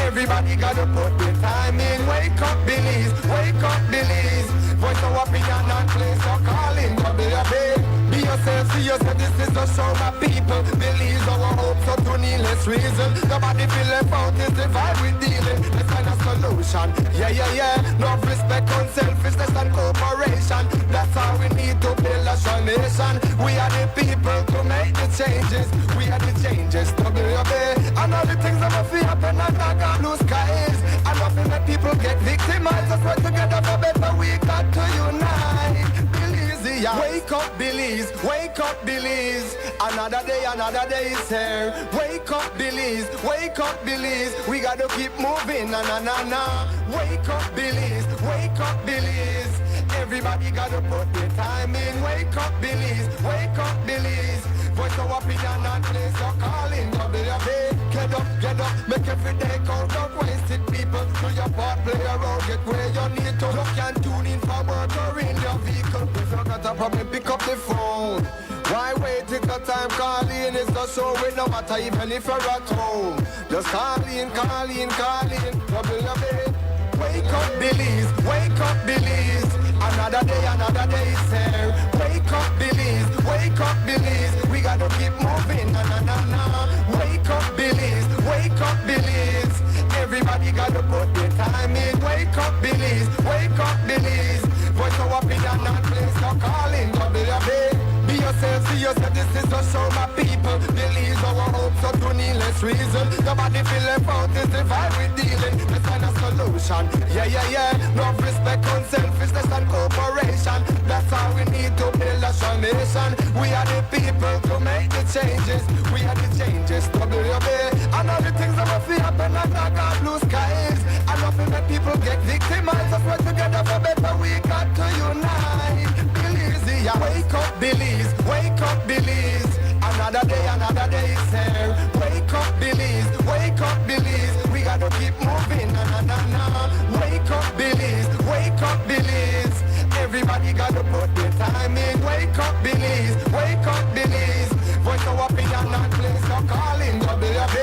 Everybody gotta put their time in. Wake up, Billy's. Wake up, Billy's. Voice of opinion and place your calling. Be yourself, see yourself. This is a show, my people. Billy's our hope, so to needless reason. Nobody feel left out, is the vibe we dealing. Let's find a solution. Yeah. No respect, unselfishness and cooperation. That's how we need to build a strong nation. We are the people to make the changes. We are the changes to WUB. And all the things that must happen and not got blue skies. And nothing that people get victimized. Let's work together for better. We got to unite. Billy's, yeah. Wake up, Billy's. Wake up, Billy's. Another day is here. Wake up, Billy's. Wake up, Billy's. We gotta keep moving. Na. Wake up, Billy's. Wake up, Billy's. Everybody gotta put their time in. Wake up, Billy's. Wake up, Billy's. Voice of opinion and place your calling. WUB. Get up, make every day count. Don't waste it, people. Do your part, play around, get where you need to. You can tune in for work or in your vehicle. If you got a problem, pick up the phone. Why wait till the time? Call in, it's the show with no matter even if you're at home. Just call in. WUB. Wake up, Billy's. Wake up, Billy's. Another day is here. Wake up, Billy's. Wake up, Billy's. We gotta keep moving. Na. Wake up, Billy's. Wake up, Billy's. Everybody gotta put their time in. Wake up, Billy's. Wake up, Billy's. Voice of opinion and place your calling. WUB. Be yourself, see yourself, this is a show, my people. Billy's our hope, so to needless reason. Nobody feel left out, this the vibe we dealing. Let's find a solution. Yeah. No respect, unselfishness and cooperation. That's how we need to build a strong nation. We are the people to make the changes. We are the changes, WUB. And all the things that must happen and not got blue skies. And nothing that people get victimized. Let's work together for better, we got to unite. Billy's, yeah. Wake up, Billy's. Wake up, Billy's. Another day is here. Wake up, Billy's. Wake up, Billy's. We gotta keep moving. Na. Wake up, Billy's. Wake up, Billy's. Everybody gotta put their time in. Wake up, Billy's. Wake up, Billy's. Voice of opinion and place your calling. WUB.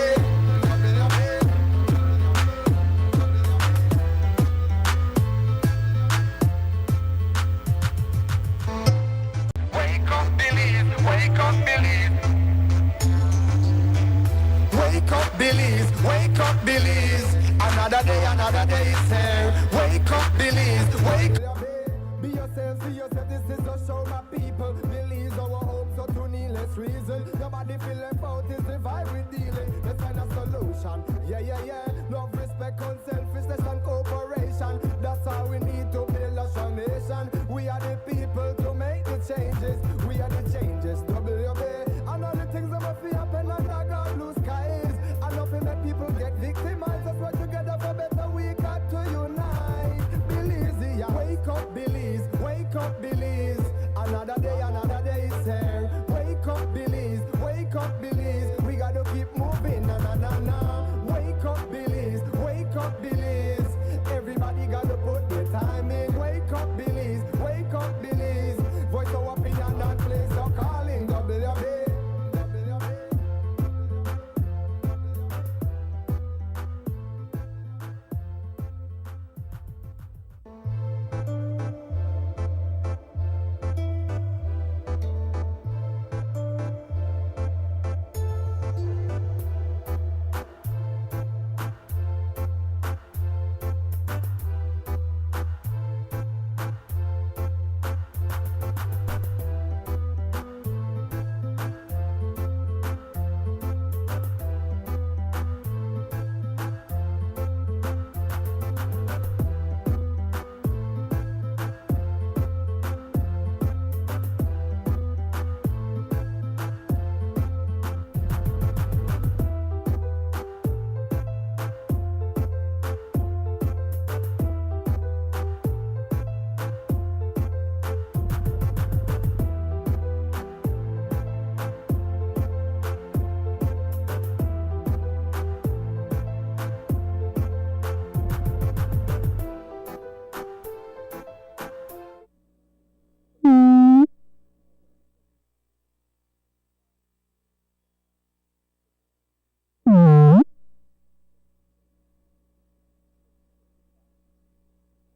Wake up, Billy's. Wake up, Billy's. Wake up, Billy's. Wake up, Billy's. Another day is here. Wake up, Billy's. Wake up. Be yourself, see yourself. This is a show, my people. Billy's our hope, so to needless reason. Nobody feel left out, is the vibe we dealing. Let's find a solution. Yeah. Love, respect, unselfishness and cooperation. That's how we need to build a strong nation. We are the people to make the changes. We are the changes, WUB. And all the things that must happen and not got blue skies. And nothing that people get victimized. Let's work together for better, we got to unite. Billy's, yeah. Wake up, Billy's. Wake up, Billy's. Another day is here. Wake up, Billy's. Wake up, Billy's. We gotta keep moving. Na. Wake up, Billy's. Wake up, Billy's. Everybody gotta put their time in. Wake up, Billy's. Wake up, Billy's. Voice of opinion and place your calling. WUB.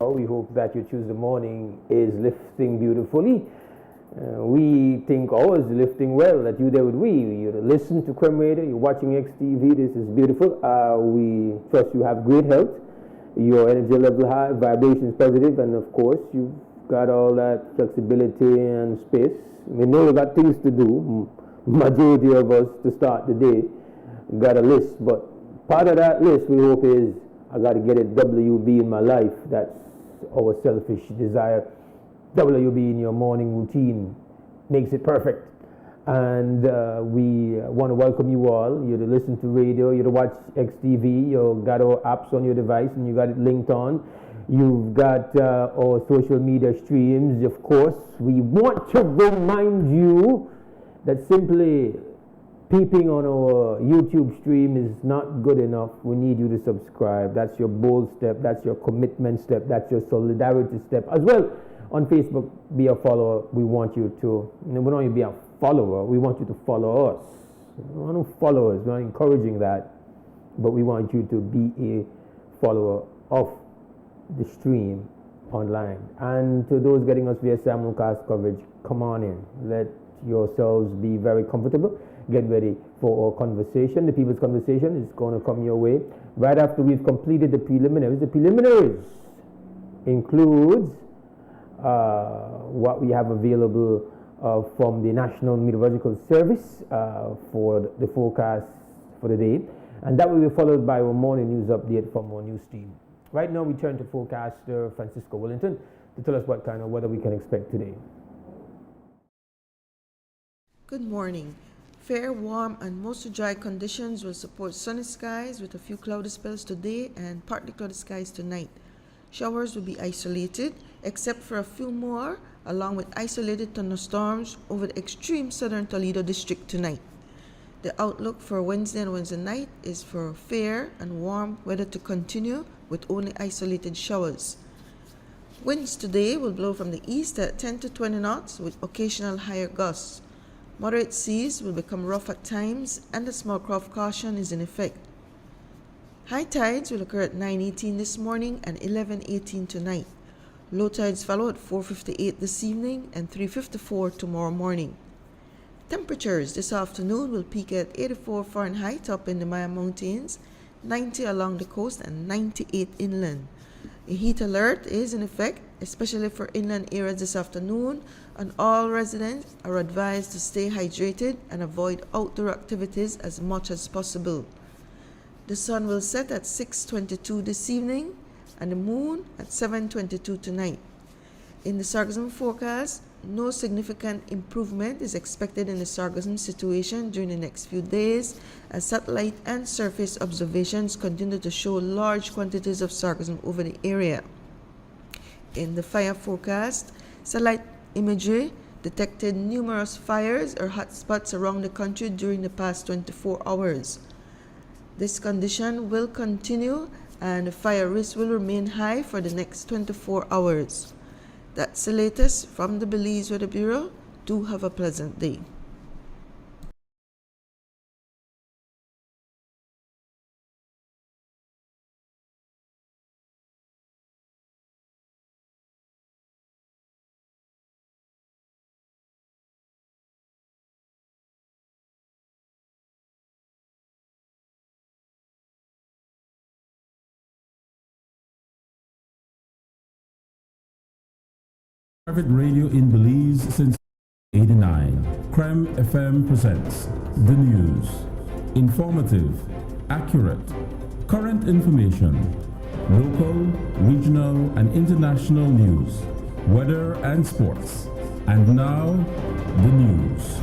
We hope that your Tuesday morning is lifting beautifully. We think ours is lifting well, that you there with we. You listen to Creme Radio, you're watching XTV, this is beautiful. We trust you have great health, your energy level high, vibrations positive, and of course you've got all that flexibility and space. We know you got things to do, majority of us to start the day, got a list, but part of that list we hope is, I got to get a WUB in my life. That's our selfish desire. WUB in your morning routine makes it perfect. And we want to welcome you all. You to listen to radio, you to watch XTV, you got our apps on your device and you got it linked on. You've got our social media streams, of course. We want to remind you that simply peeping on our YouTube stream is not good enough. We need you to subscribe. That's your bold step. That's your commitment step. That's your solidarity step. As well, on Facebook, be a follower. We want you to, we don't want you to be a follower. We want you to follow us. We want no followers. We're not encouraging that. But we want you to be a follower of the stream online. And to those getting us via simulcast coverage, come on in. Let yourselves be very comfortable. Get ready for our conversation. The people's conversation is going to come your way right after we've completed the preliminaries. The preliminaries includes what we have available from the National Meteorological Service for the forecast for the day, and that will be followed by our morning news update from our news team. Right now we turn to forecaster Francisco Wellington to tell us what kind of weather we can expect today. Good morning. Fair, warm, and mostly dry conditions will support sunny skies with a few cloudy spells today and partly cloudy skies tonight. Showers will be isolated, except for a few more, along with isolated thunderstorms over the extreme southern Toledo district tonight. The outlook for Wednesday and Wednesday night is for fair and warm weather to continue with only isolated showers. Winds today will blow from the east at 10 to 20 knots with occasional higher gusts. Moderate seas will become rough at times, and the small craft caution is in effect. High tides will occur at 9:18 this morning and 11:18 tonight. Low tides follow at 4:58 this evening and 3:54 tomorrow morning. Temperatures this afternoon will peak at 84 Fahrenheit up in the Maya Mountains, 90 along the coast, and 98 inland. A heat alert is in effect, especially for inland areas this afternoon, and all residents are advised to stay hydrated and avoid outdoor activities as much as possible. The sun will set at 6:22 this evening and the moon at 7:22 tonight. In the sargassum forecast, no significant improvement is expected in the sargassum situation during the next few days as satellite and surface observations continue to show large quantities of sargassum over the area. In the fire forecast, satellite imagery detected numerous fires or hotspots around the country during the past 24 hours. This condition will continue and the fire risk will remain high for the next 24 hours. That's the latest from the Belize Weather Bureau. Do have a pleasant day. Private radio in Belize since 1989. Creme FM presents the news. Informative, accurate, current information, local, regional, and international news, weather and sports. And now, the news.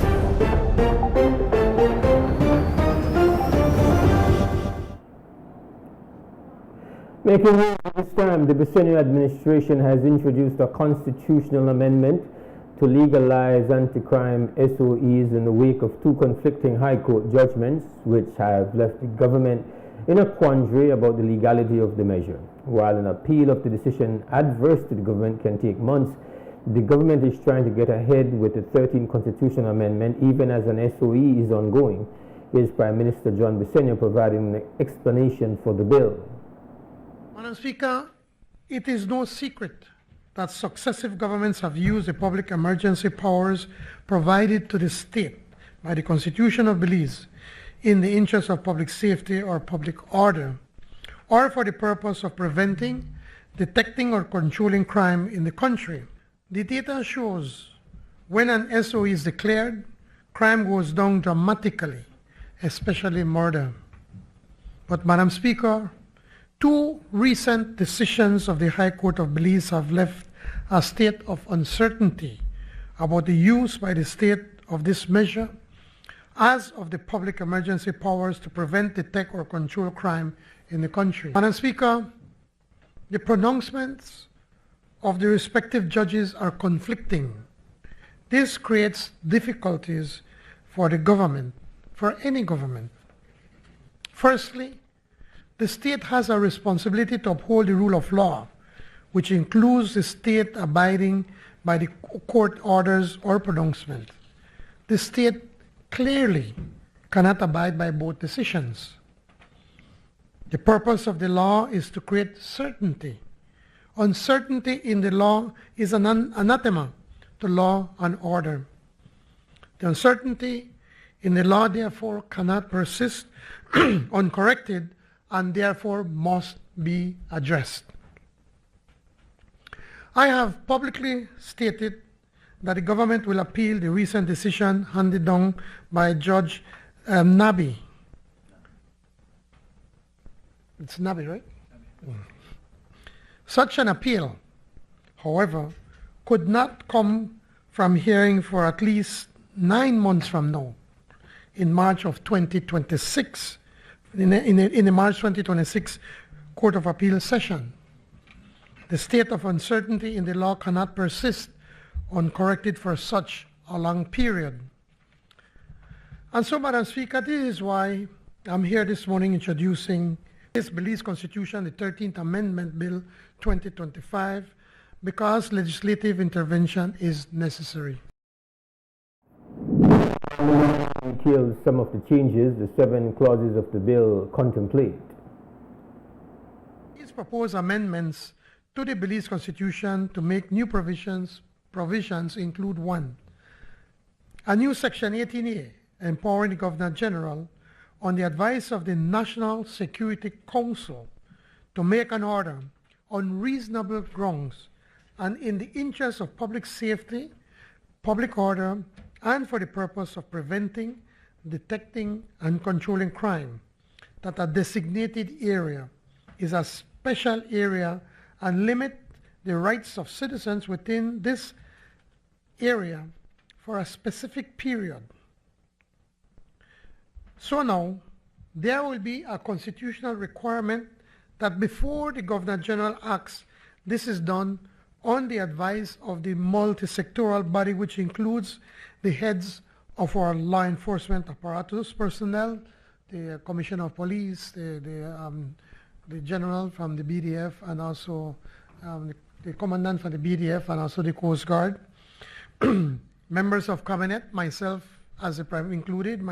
Making news at this time, the Bicentennial administration has introduced a constitutional amendment to legalize anti-crime SOEs in the wake of two conflicting High Court judgments, which have left the government in a quandary about the legality of the measure. While an appeal of the decision adverse to the government can take months, the government is trying to get ahead with the 13th constitutional amendment, even as an SOE is ongoing. Here's Prime Minister John Bicentennial providing an explanation for the bill. Madam Speaker, It is no secret that successive governments have used the public emergency powers provided to the state by the Constitution of Belize in the interest of public safety or public order, or for the purpose of preventing, detecting, or controlling crime in the country. The data shows when an SOE is declared, crime goes down dramatically, especially murder. But, Madam Speaker, two recent decisions of the High Court of Belize have left a state of uncertainty about the use by the state of this measure as of the public emergency powers to prevent, detect, or control crime in the country. Madam Speaker, the pronouncements of the respective judges are conflicting. This creates difficulties for the government, for any government. Firstly, the state has a responsibility to uphold the rule of law, which includes the state abiding by the court orders or pronouncement. The state clearly cannot abide by both decisions. The purpose of the law is to create certainty. Uncertainty in the law is an anathema to law and order. The uncertainty in the law, therefore, cannot persist uncorrected and therefore must be addressed. I have publicly stated that the government will appeal the recent decision handed down by Judge Nabi. It's Nabi, right? Such an appeal, however, could not come from hearing for at least 9 months from now, in March of 2026, in the March 2026 Court of Appeal session. The state of uncertainty in the law cannot persist uncorrected for such a long period. And so, Madam Speaker, this is why I'm here this morning introducing this Belize Constitution, the 13th Amendment Bill 2025, because legislative intervention is necessary. Details some of the changes the 7 clauses of the bill contemplate. These proposed amendments to the Belize Constitution to make new provisions include: 1. A new Section 18A empowering the Governor General on the advice of the National Security Council to make an order on reasonable grounds and in the interest of public safety, public order, and for the purpose of preventing, detecting, and controlling crime, that a designated area is a special area and limit the rights of citizens within this area for a specific period. So now, there will be a constitutional requirement that before the Governor General acts, this is done on the advice of the multi-sectoral body, which includes the heads of our law enforcement apparatus personnel, the Commissioner of Police, the General from the BDF, and also the Commandant from the BDF, and also the Coast Guard, members of Cabinet, myself as included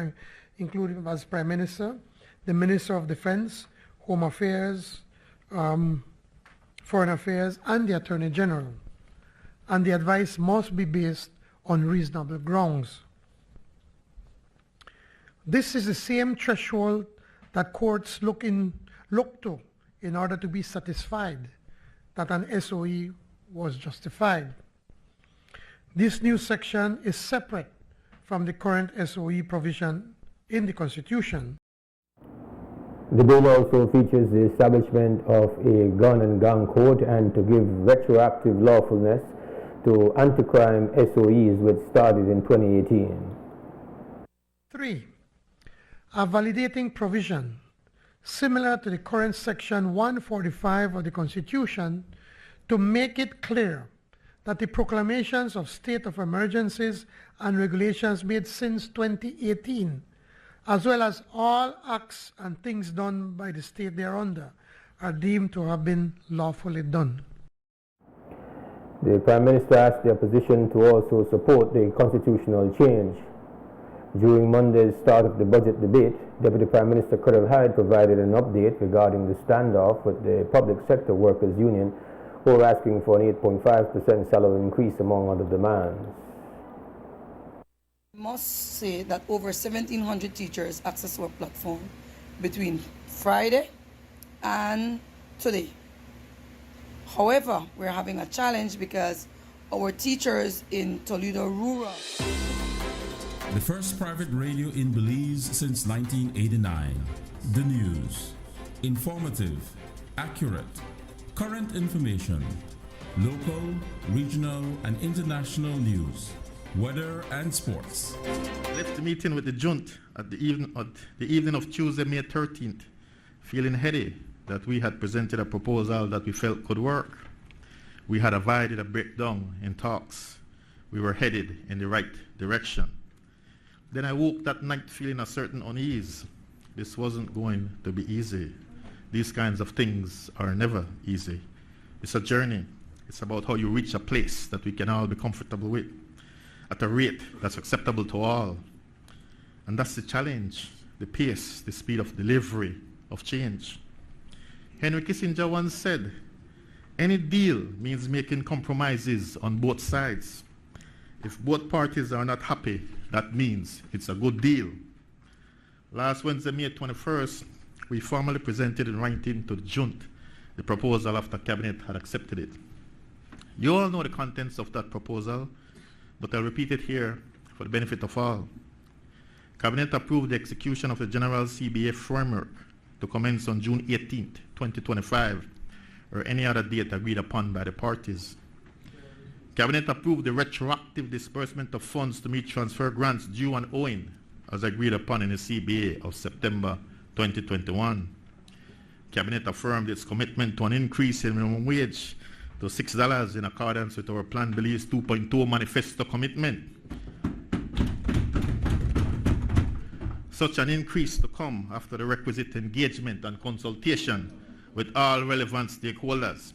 as Prime Minister, the Minister of Defense, Home Affairs, Foreign Affairs, and the Attorney General. And the advice must be based on reasonable grounds. This is the same threshold that courts look to in order to be satisfied that an SOE was justified. This new section is separate from the current SOE provision in the Constitution. The bill also features the establishment of a gun and gang code and to give retroactive lawfulness to anti-crime SOEs which started in 2018. 3. A validating provision similar to the current Section 145 of the Constitution to make it clear that the proclamations of state of emergencies and regulations made since 2018, as well as all acts and things done by the state thereunder, are deemed to have been lawfully done. The Prime Minister asked the opposition to also support the constitutional change. During Monday's start of the budget debate, Deputy Prime Minister Hyde provided an update regarding the standoff with the Public Sector Workers Union who are asking for an 8.5% salary increase among other demands. I must say that over 1,700 teachers access our platform between Friday and today. However, we're having a challenge because our teachers in Toledo Rural. The first private radio in Belize since 1989. The news. Informative, accurate, current information, local, regional, and international news, weather and sports. Left the meeting with the Junt at the evening of Tuesday, May 13th, feeling heady that we had presented a proposal that we felt could work. We had avoided a breakdown in talks. We were headed in the right direction. Then I woke that night feeling a certain unease. This wasn't going to be easy. These kinds of things are never easy. It's a journey. It's about how you reach a place that we can all be comfortable with at a rate that's acceptable to all. And that's the challenge, the pace, the speed of delivery, of change. Henry Kissinger once said, any deal means making compromises on both sides. If both parties are not happy, that means it's a good deal. Last Wednesday, May 21st, we formally presented in writing to the Junt the proposal after Cabinet had accepted it. You all know the contents of that proposal, but I'll repeat it here for the benefit of all. Cabinet approved the execution of the General CBA framework to commence on June 18th, 2025, or any other date agreed upon by the parties. Cabinet approved the retroactive disbursement of funds to meet transfer grants due and owing, as agreed upon in the CBA of September 2021. Cabinet affirmed its commitment to an increase in minimum wage to $6 in accordance with our Plan Belize 2.0 manifesto commitment. Such an increase to come after the requisite engagement and consultation with all relevant stakeholders.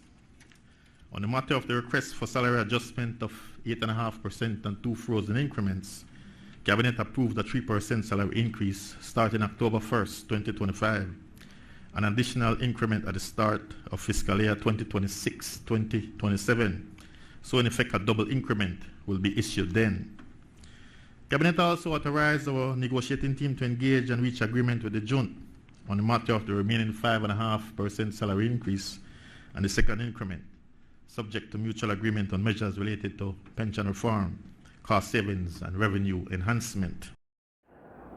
On the matter of the request for salary adjustment of 8.5% and 2 frozen increments, Cabinet approved a 3% salary increase starting October 1st, 2025, an additional increment at the start of fiscal year 2026-2027. So in effect, a double increment will be issued then. Cabinet also authorized our negotiating team to engage and reach agreement with the Junt on the matter of the remaining 5.5% salary increase and the second increment, subject to mutual agreement on measures related to pension reform, cost savings, and revenue enhancement.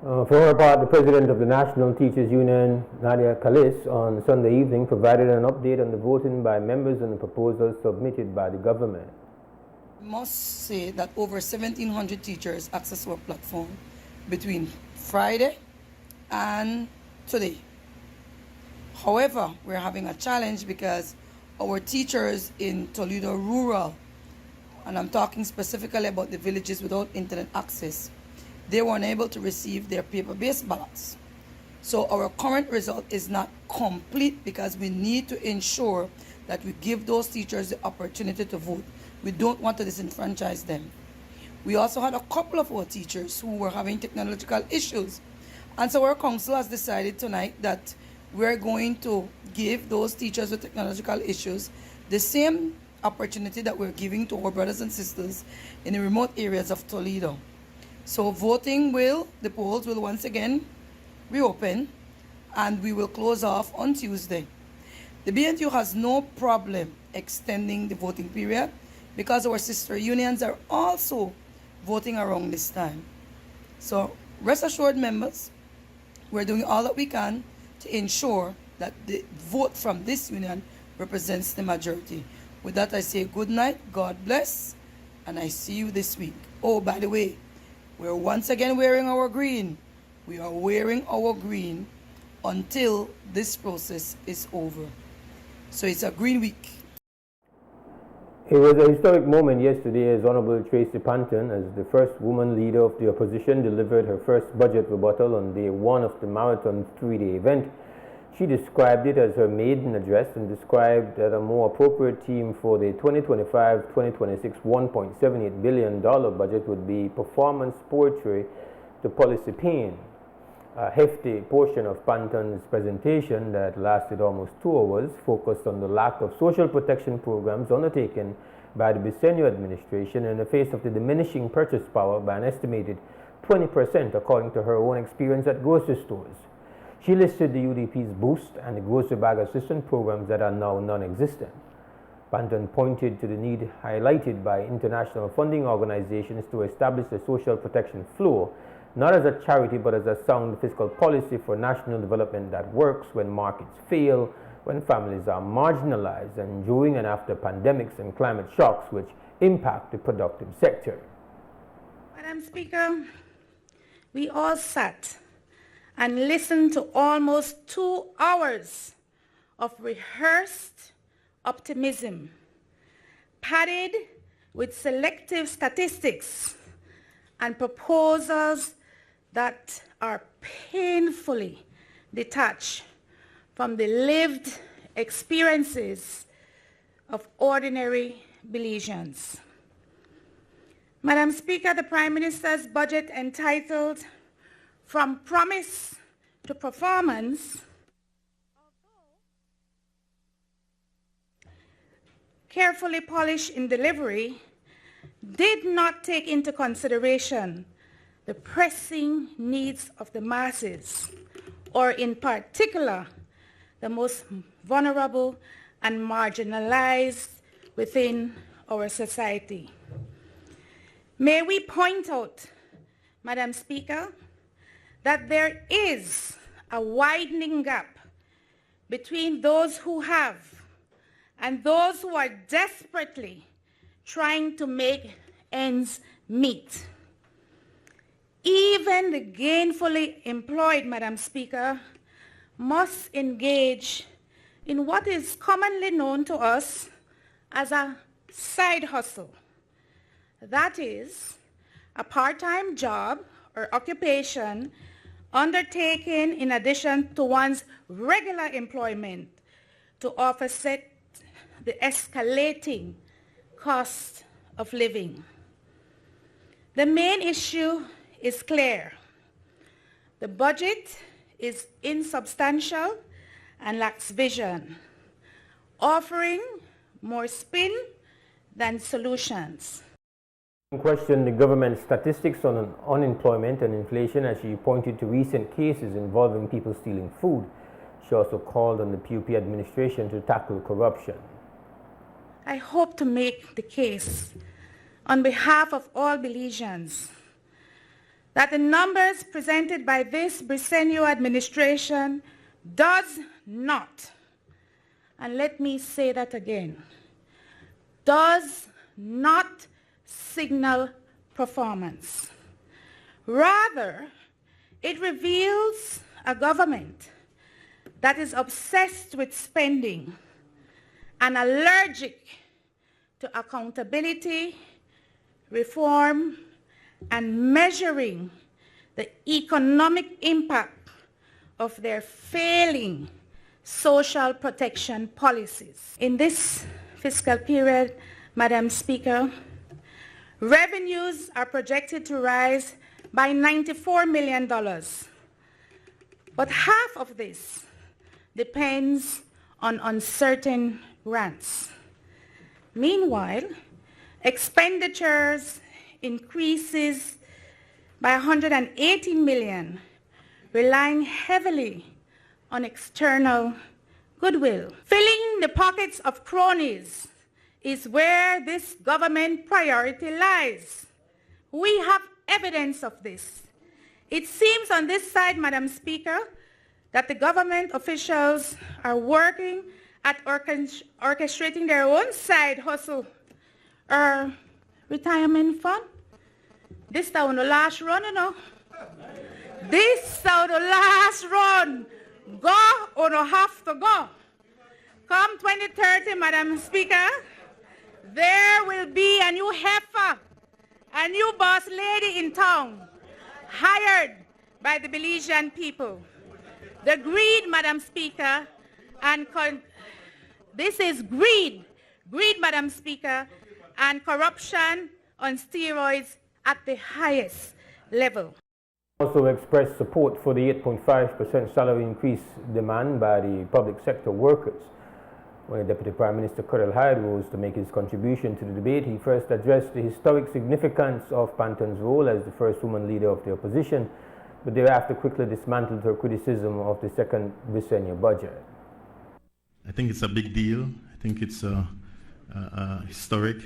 For her part, the president of the National Teachers Union, Nadia Kalis, on Sunday evening provided an update on the voting by members on the proposals submitted by the government. I must say that over 1,700 teachers access our platform between Friday and today. However, we're having a challenge because our teachers in Toledo Rural, and I'm talking specifically about the villages without internet access, they were unable to receive their paper-based ballots. So our current result is not complete because we need to ensure that we give those teachers the opportunity to vote. We don't want to disenfranchise them. We also had a couple of our teachers who were having technological issues. And so our council has decided tonight that we're going to give those teachers with technological issues the same opportunity that we're giving to our brothers and sisters in the remote areas of Toledo. So the polls will once again reopen, and we will close off on Tuesday. The BNTU has no problem extending the voting period because our sister unions are also voting around this time. So rest assured, members, we're doing all that we can to ensure that the vote from this union represents the majority. With that, I say good night, God bless, and I see you this week. Oh, by the way, we're once again wearing our green. We are wearing our green until this process is over. So it's a green week. It was a historic moment yesterday as Honorable Tracy Panton, as the first woman leader of the opposition, delivered her first budget rebuttal on day one of the marathon 3-day event. She described it as her maiden address and described that a more appropriate theme for the 2025-2026 $1.78 billion budget would be performance poetry to policy pain. A hefty portion of Panton's presentation that lasted almost 2 hours focused on the lack of social protection programs undertaken by the Bisenyo administration in the face of the diminishing purchase power by an estimated 20% according to her own experience at grocery stores. She listed the UDP's Boost and the Grocery Bag Assistance programs that are now non-existent. Panton pointed to the need highlighted by international funding organizations to establish a social protection floor, not as a charity but as a sound fiscal policy for national development that works when markets fail, when families are marginalized, and during and after pandemics and climate shocks which impact the productive sector. Madam Speaker, we all sat and listened to almost 2 hours of rehearsed optimism, padded with selective statistics and proposals that are painfully detached from the lived experiences of ordinary Belizeans. Madam Speaker, the Prime Minister's budget entitled From Promise to Performance carefully polished in delivery, did not take into consideration the pressing needs of the masses, or in particular, the most vulnerable and marginalized within our society. May we point out, Madam Speaker, that there is a widening gap between those who have and those who are desperately trying to make ends meet. Even the gainfully employed, Madam Speaker, must engage in what is commonly known to us as a side hustle. That is, a part-time job or occupation undertaken in addition to one's regular employment to offset the escalating cost of living. The main issue is clear. The budget is insubstantial and lacks vision, offering more spin than solutions. Questioned the government's statistics on unemployment and inflation as she pointed to recent cases involving people stealing food. She also called on the PUP administration to tackle corruption. I hope to make the case on behalf of all Belizeans that the numbers presented by this Bisenyo administration does not, and let me say that again, does not signal performance. Rather, it reveals a government that is obsessed with spending and allergic to accountability, reform, and measuring the economic impact of their failing social protection policies. In this fiscal period, Madam Speaker, revenues are projected to rise by $94 million, but half of this depends on uncertain grants. Meanwhile, expenditures increases by $118 million, relying heavily on external goodwill. Filling the pockets of cronies is where this government priority lies. We have evidence of this. It seems on this side, Madam Speaker, that the government officials are working at orchestrating their own side hustle or retirement fund. This is the last run, you know. This is the last run. Go or no have to go. Come 2030, Madam Speaker, there will be a new heifer, a new boss lady in town, hired by the Belizean people. The greed, Madam Speaker, and this is greed, Madam Speaker, and corruption on steroids at the highest level. Also expressed support for the 8.5% salary increase demand by the public sector workers. When the Deputy Prime Minister Hyde rose to make his contribution to the debate, he first addressed the historic significance of Panton's role as the first woman leader of the opposition, but thereafter quickly dismantled her criticism of the second biennial budget. I think it's a big deal. I think it's a historic,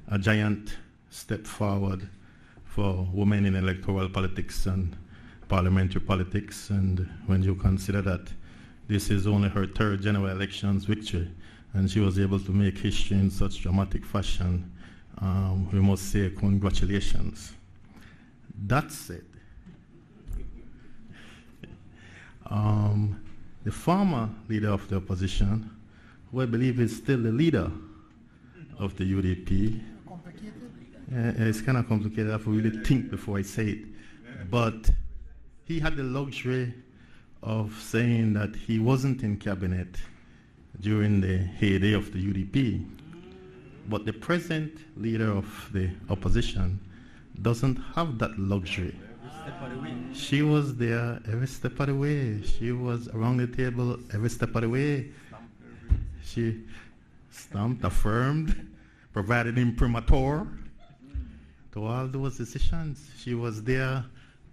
a giant step forward for women in electoral politics and parliamentary politics. And when you consider that this is only her third general elections victory, and she was able to make history in such dramatic fashion, we must say congratulations. That said, the former leader of the opposition, who I believe is still the leader of the UDP, it's kind of complicated. I have to really think before I say it. But he had the luxury of saying that he wasn't in cabinet during the heyday of the UDP. But the present leader of the opposition doesn't have that luxury. She was there every step of the way. She was around the table every step of the way. She stamped, affirmed, provided imprimatur to all those decisions. She was there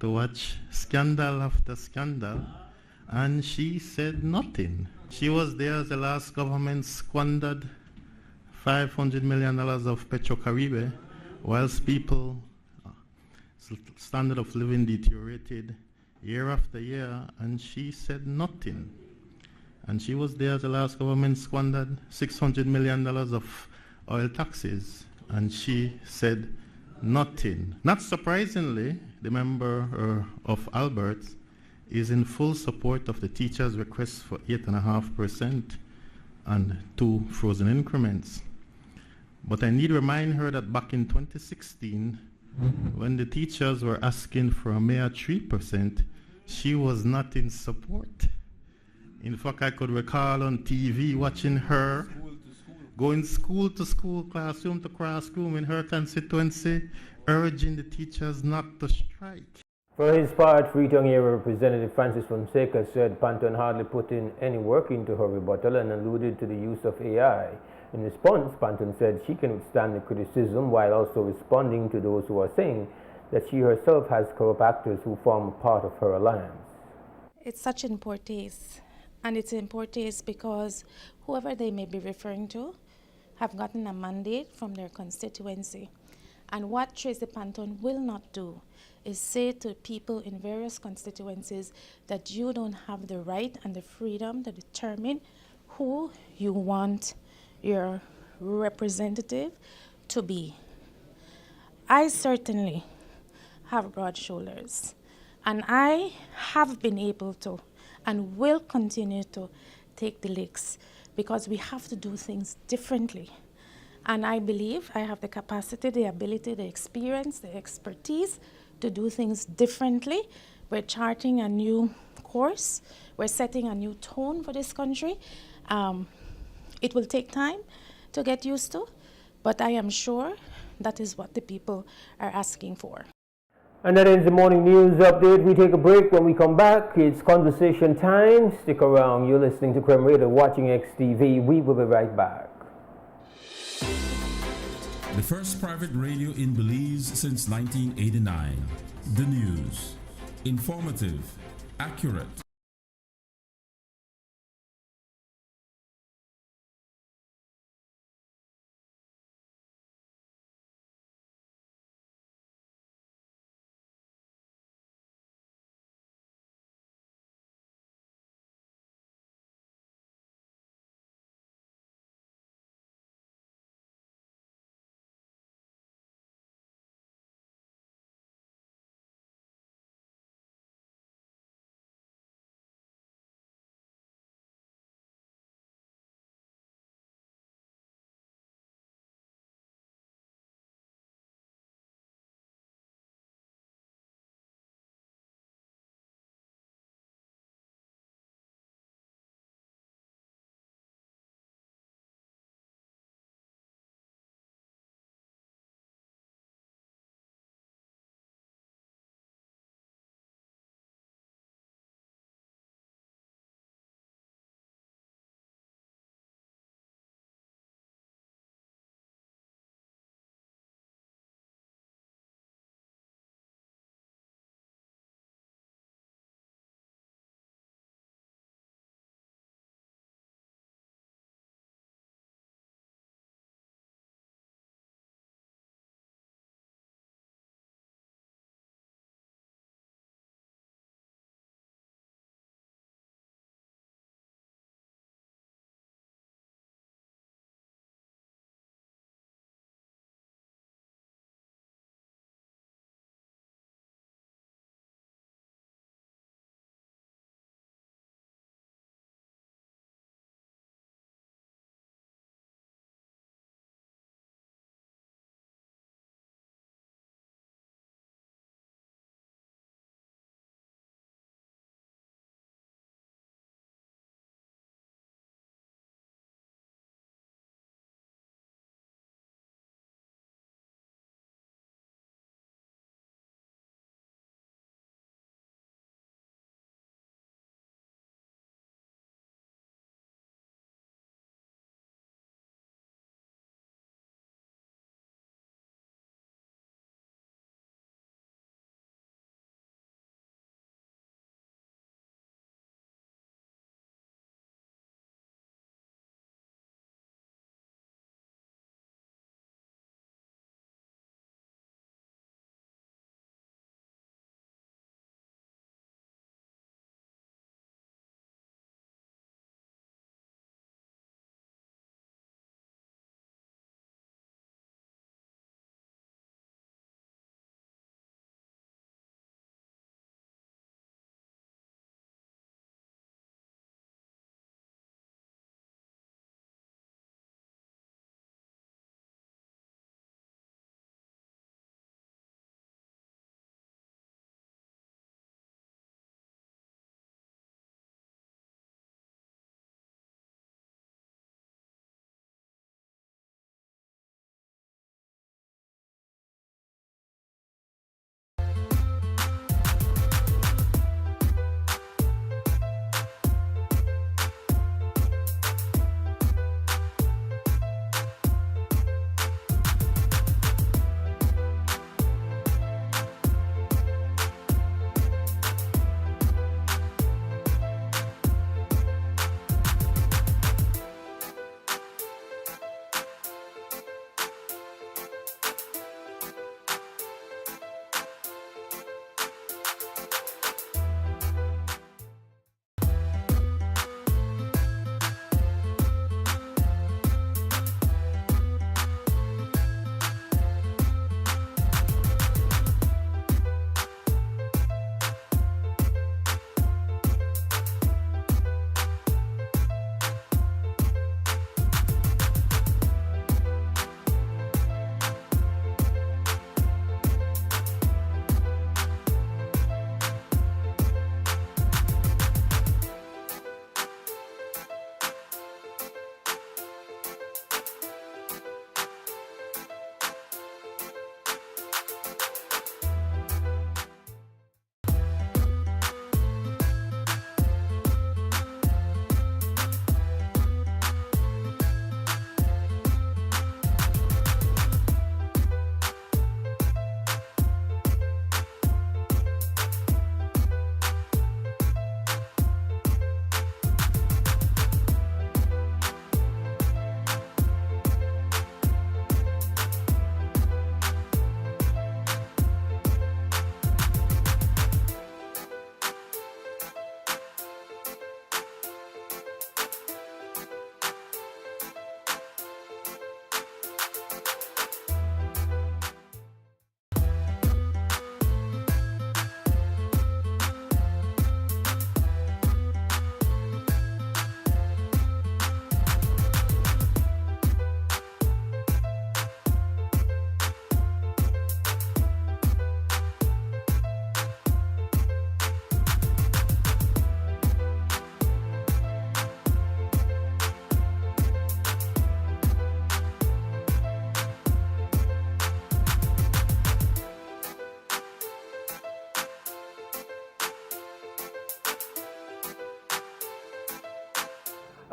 to watch scandal after scandal, and she said nothing. She was there as the last government squandered $500 million of Petrocaribe, whilst people standard of living deteriorated year after year, and she said nothing. And she was there as the last government squandered $600 million of oil taxes, and she said nothing. Not surprisingly, the member of Alberts is in full support of the teachers' request for 8.5% and 2 frozen increments. But I need to remind her that back in 2016, when the teachers were asking for a mere 3%, she was not in support. In fact, I could recall on TV watching her going school to school, classroom to classroom in her constituency, urging the teachers not to strike. For his part, Freetown Area Representative Francis Fonseca said Panton hardly put in any work into her rebuttal and alluded to the use of AI. In response, Panton said she can withstand the criticism while also responding to those who are saying that she herself has corrupt actors who form a part of her alliance. It's such importance, and it's importance because whoever they may be referring to have gotten a mandate from their constituency. And what Tracy Panton will not do is say to people in various constituencies that you don't have the right and the freedom to determine who you want your representative to be. I certainly have broad shoulders, and I have been able to and will continue to take the licks because we have to do things differently. And I believe I have the capacity, the ability, the experience, the expertise to do things differently. We're charting a new course. We're setting a new tone for this country. It will take time to get used to, but I am sure that is what the people are asking for. And that ends the morning news update. We take a break. When we come back, it's conversation time. Stick around. You're listening to Creme Radio, watching XTV. We will be right back. The first private radio in Belize since 1989. The news. Informative, accurate,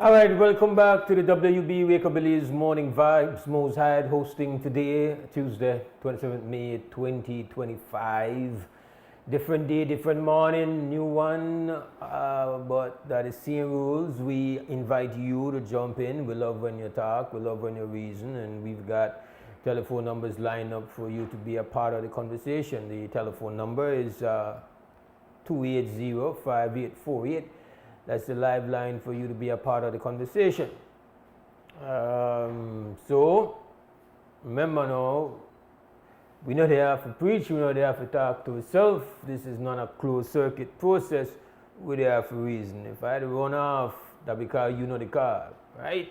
All right, welcome back to the WB Wake Up Belize Morning Vibes. Mose Hyde hosting today, Tuesday, 27th May 2025. Different day, different morning, new one, but that is same rules. We invite you to jump in. We love when you talk, we love when you reason, and we've got telephone numbers lined up for you to be a part of the conversation. The telephone number is 280-5848. That's the live line for you to be a part of the conversation. So, remember now, we're not here to preach, we're not here to talk to ourselves. This is not a closed circuit process. We're there for a reason. If I had to run off, that's because you know the car, right?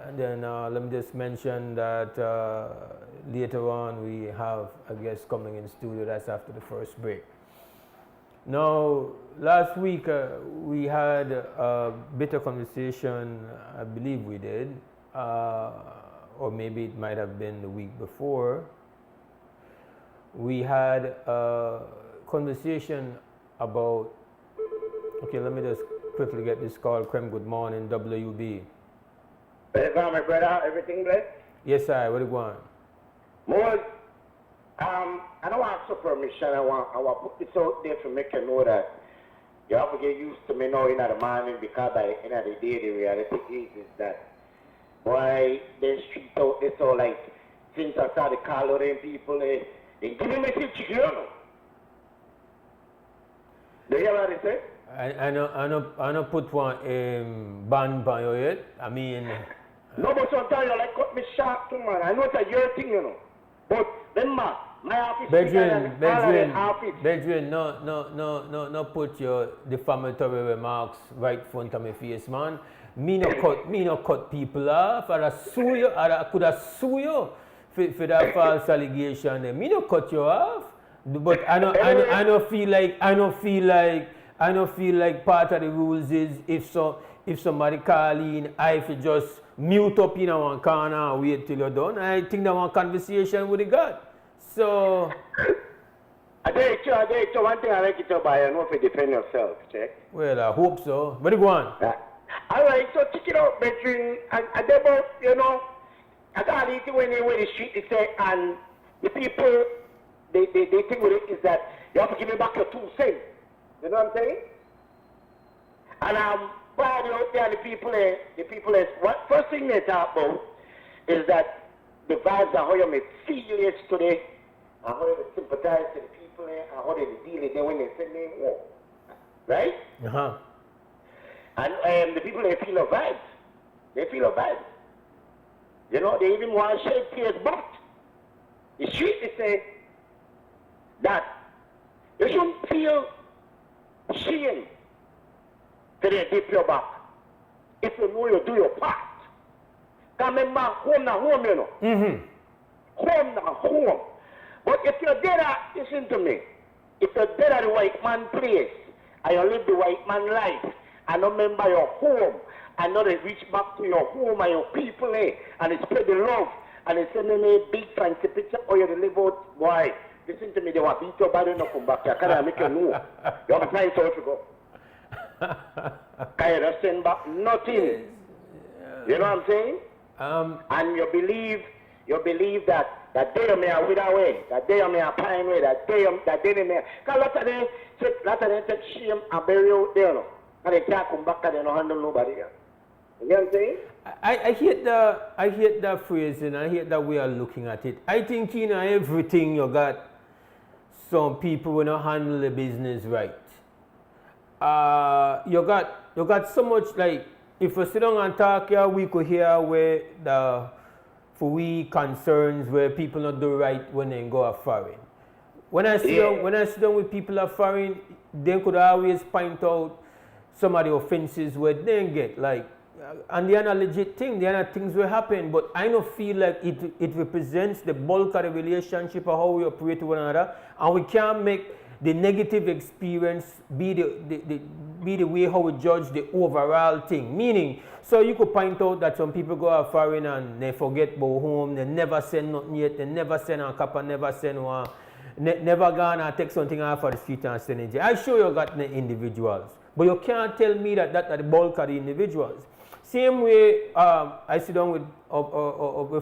And then let me just mention that later on we have a guest coming in studio. That's after the first break. Now, last week we had a bit of conversation, I believe we did, or maybe it might have been the week before. We had a conversation about, okay, let me just quickly get this call. Krem, good morning, WB. Welcome, my brother. Everything blessed? Yes, sir. What do you want? Mose, I don't want some permission. I want to put this out there to make you know that you have to get used to me now in the morning because by the end of the day, the reality is that why they street out this all like since I started calling them people, they give me a message to you. Do you hear what I say? I know put one band by you yet. I mean... No, but sometimes you like cut me short too, man. I know it's a your thing, you know. But remember, my office Bedrin, no put your defamatory remarks right in front of my face, man. Me no cut people off. I could have sue you for that false allegation. Me no cut you off. But I don't feel like part of the rules is if somebody call in, I have to just mute up in one corner and wait till you're done. I think that one conversation with the God. So I tell you one thing I like you to buy, you know, if you defend yourself, check. Well, I hope so. Where do you go on? Alright, so check it out, Bedrin. And about, you know, I got it when they were the street, they say, and the people, they think with it is that you have to give me back your 2 cents. You know what I'm saying? And but out there, the people, what first thing they talk about is that the vibes are how you may feel yesterday, and how you sympathize to the people, and how they deal with them when they send me home. Right? Uh-huh. And the people, they feel a vibes. They feel a vibes. You know, they even want to shake tears back. The street, they say that you shouldn't feel shame to they dip your back. If you know you do your part. Because remember, home na home, you know. Mm-hmm. Home na home. But if you're dead at, listen to me. If you're dead at the white man place, and you live the white man life, and remember your home, and not they reach back to your home and your people, and they spread the love, and they send me a big fancy picture, or you live out, boy. Listen to me, they want beat your body and not come back here. Can I make you know? You have to find South Africa. Can you just send back nothing? You know what I'm saying? And you believe that day you may have wither away, that day you may have pine away, that day they may have. Because lots of them take shame and bury out there, no? And they can't come back and they don't handle nobody here. You know what I'm saying? I hate that phrase and I hate that way of looking at it. I think in everything you got some people will not handle the business right. You got so much like if we sit down and talk here, we could hear where for we concerns where people not do right when they go a foreign. When I sit down with people are foreign, they could always point out some of the offenses where they get like. And they are not legit things, they are not things will happen, but I don't feel like it represents the bulk of the relationship or how we operate with one another, and we can't make the negative experience be the way how we judge the overall thing. Meaning, so you could point out that some people go out foreign and they forget about home, they never send nothing yet, they never send a copper, never send one, never gone and take something off of the street and send it. I sure you got the individuals, but you can't tell me that are the bulk of the individuals. Same way, I sit down with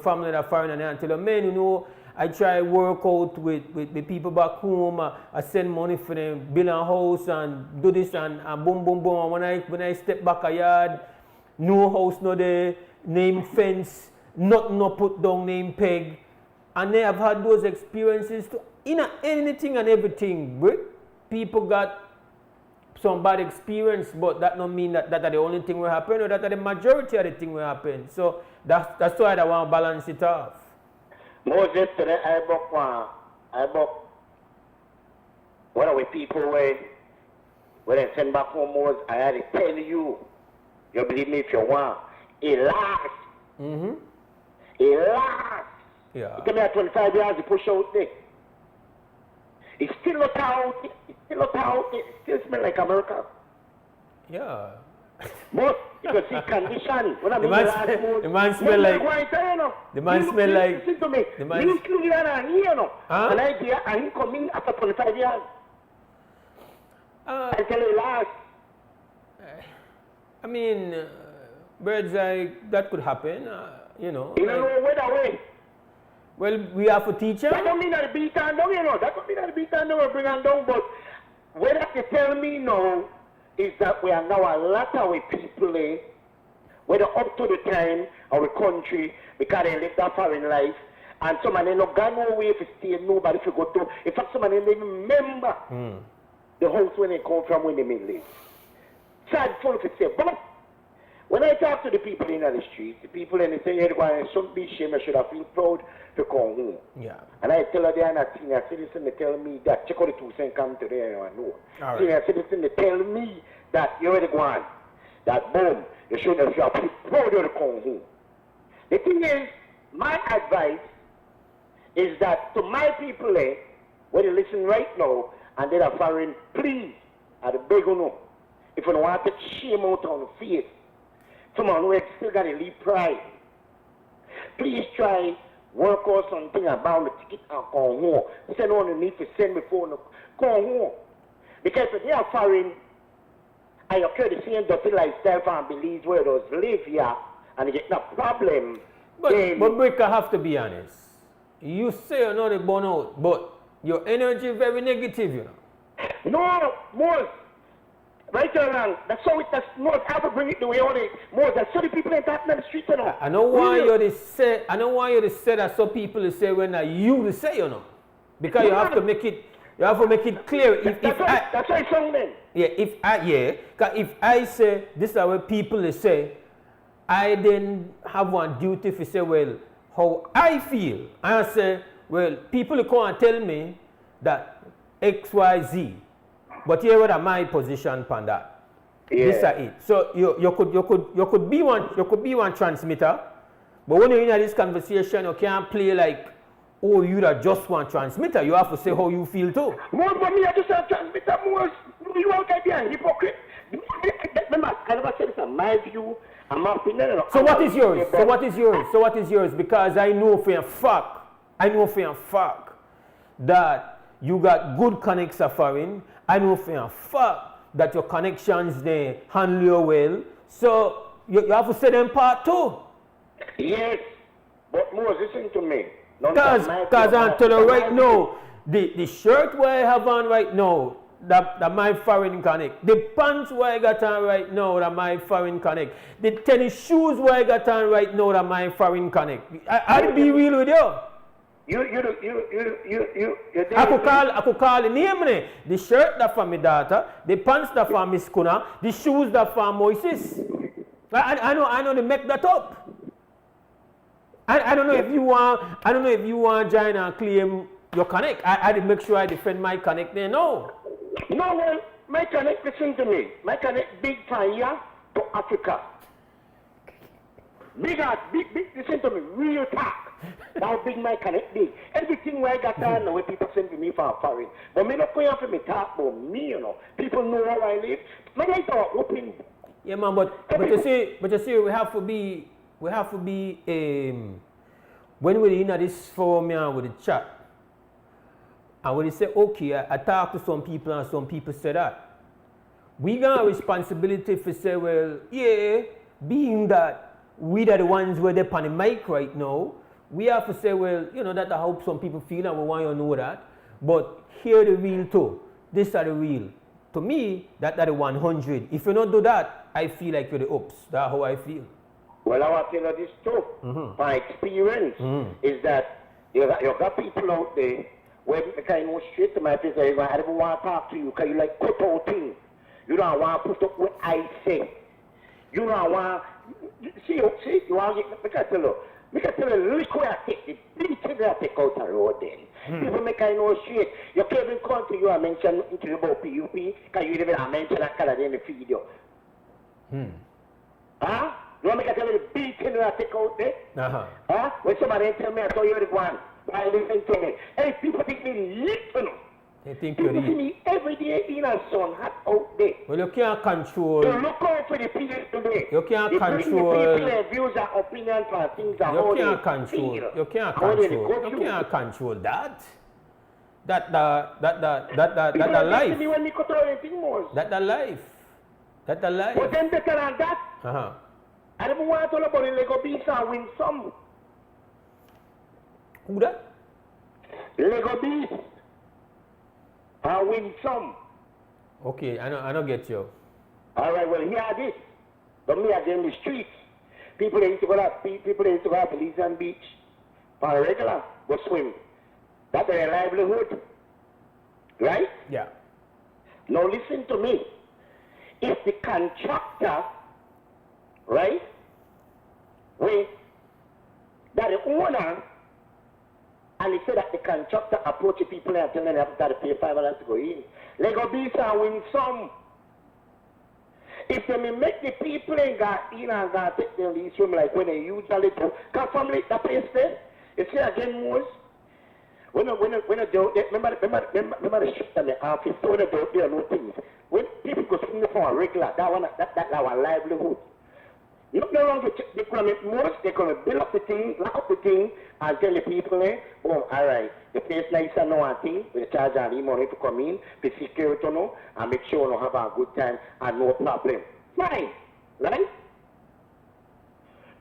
family that are foreign and I tell them, man, you know, I try work out with people back home. I send money for them, build a house and do this and boom, boom, boom. And when I step back a yard, no house, no there, name fence, nothing no put down, name peg. And they have had those experiences to, anything and everything. People got some bad experience, but that don't mean that the only thing will happen or that the majority of the thing will happen. So that's why I want to balance it off. Mose, yesterday I book one of the people when I send back home, Mose, I had to tell you believe me if you want, it lasts. Mm-hmm. It lasts. Yeah. Give me a 25 years to push out there. It's still not out. It's still not out. It still smells like America. Yeah. But you can see condition. When I mean the man smell like. The man smell like. Listen to me. The man. You still here you know. An idea, and he come in after 25 years. I tell you last. I mean, birds like that could happen. You know. You don't know whether way. Well, we have a teacher. That don't mean that the beat and down, you know. That don't mean that the beat and down will bring them down. But what they tell me now is that we are now a lot of people, whether up to the time our country, because they live that foreign life, and some of them not got no way to stay, nobody to go to. In fact, some of them don't even remember the house when they come from when they Middle East. Sad for to say, but when I talk to the people in the street, the people in the thing, they shouldn't be ashamed, I should have feel proud to come home. Yeah. And I tell her they are not thing. I say, listen, they tell me that, check out the 2 cents come today, I know. All right. I say, listen, they tell me that you're already gone. That boom, you should have feel proud to come home. The thing is, my advice is that to my people, when you listen right now, and they are foreign, please, I beg you know, if you don't want to take shame out on the face, someone who still got a leave pride, please try work out something about the ticket and come home. Send on the need to send before the come home. Because if they are foreign, and you carry the same dirty lifestyle from Belize where those live here, and you get no problem. But Brick, I have to be honest. You say you're not a born out, but your energy is very negative, you know. No, Mose. Right or wrong, that's how it does not have to bring it the way on it. More than 30 people ain't talking on the street, you know. I don't want you to say that some people say when you to say, you know. Because you have to make it clear. That's why it's wrong then. Yeah, if I say this is what people say, I then have one duty to say, well, how I feel. I say, well, people come and tell me that XYZ. But here what my position on that. Yeah. This is it. So you could be one transmitter, but when you're in this conversation, you can't play like, oh, you are just one transmitter. You have to say how you feel too. More for me, I just have transmitter more. You want to be a hypocrite. Remember, I never said this is my view. I'm my opinion. So what is yours? So what is yours? Because I know for a fact that you got good connects of foreign. I know for a fact that your connections they handle you well. So you have to say them part too. Yes, but Mose, listen to me. Because I'm telling you right now, the shirt where I have on right now, that my foreign connect. The pants where I got on right now, that my foreign connect. The tennis shoes where I got on right now, that my foreign connect. I'll be real with you. I could call the name. The shirt that for my daughter, the pants that for Miss Kuna, the shoes that for Moses. I know they make that up. I don't know if you want to join and claim your connect. I did make sure I defend my connect there. No, well, my connect, listen to me. My connect big from here to Africa. Big, listen to me, real talk. How big my connect big. Everything where I got on, the way people send to me from foreign. But me not going for me talk about me, you know. People know how I live. Me like to open. Yeah, man, but you see, we have to be when we're in this forum here with the chat, and when they say, okay, I talk to some people and some people say that, we got a responsibility to say, well, yeah, being that we are the ones where they're on the mic right now, we have to say, well, you know, that I hope some people feel and we want you to know that. But here the real too. This are the real. To me, that are the 100. If you don't do that, I feel like you're the ups. That's how I feel. Well, I want to tell you this too. My experience is that you got people out there where they kind of straight to my face. I don't want to talk to you because you like cut out things. You don't want to put up what I say. You don't want see, you want to get, I can tell you, look where I take the beating I take out the road then. People make I know shit. You can't even come to you and mention into about PUP because you even mention that color in the video. Huh? You want me to tell you the beating I take out there? Huh? When somebody tell me I told you the one, I listen to me. Hey, people think me little. They think people you're see me every day in a sun hot out there. Well, you can't control. You look out for the people today. You can't you control. Bring the people their views and opinions for things and how You can't they control. feel. You can't control. You can't control that. That life. When me cut out anything more. That life. That life. But then better than that. I don't want to talk about the Lego Beast and win some. Who that? Lego Beast. And win some. Okay, I don't get you. All right, well, here this. But me again in the streets. People that used to go to Belizean Beach for a regular, go swim. That's their livelihood. Right? Yeah. Now listen to me. If the contractor, right, that the owner, and he said that the contractor approach the people and tell them they have to pay $5 to go in. Lego Beast and win some. If they may make the people ain't got in and got take them to swim like when they usually do, because family that place there, you see again Mose, when I do remember the ship that they have, if when I do there are no things. When people go swim for a regular, that one livelihood. No longer they come with Mose, they come build up the thing, lock up the thing, and tell the people, boom, all right, the place nice and no one thing, we charge all the money to come in, the security no, and make sure we have a good time and no problem. Fine, right?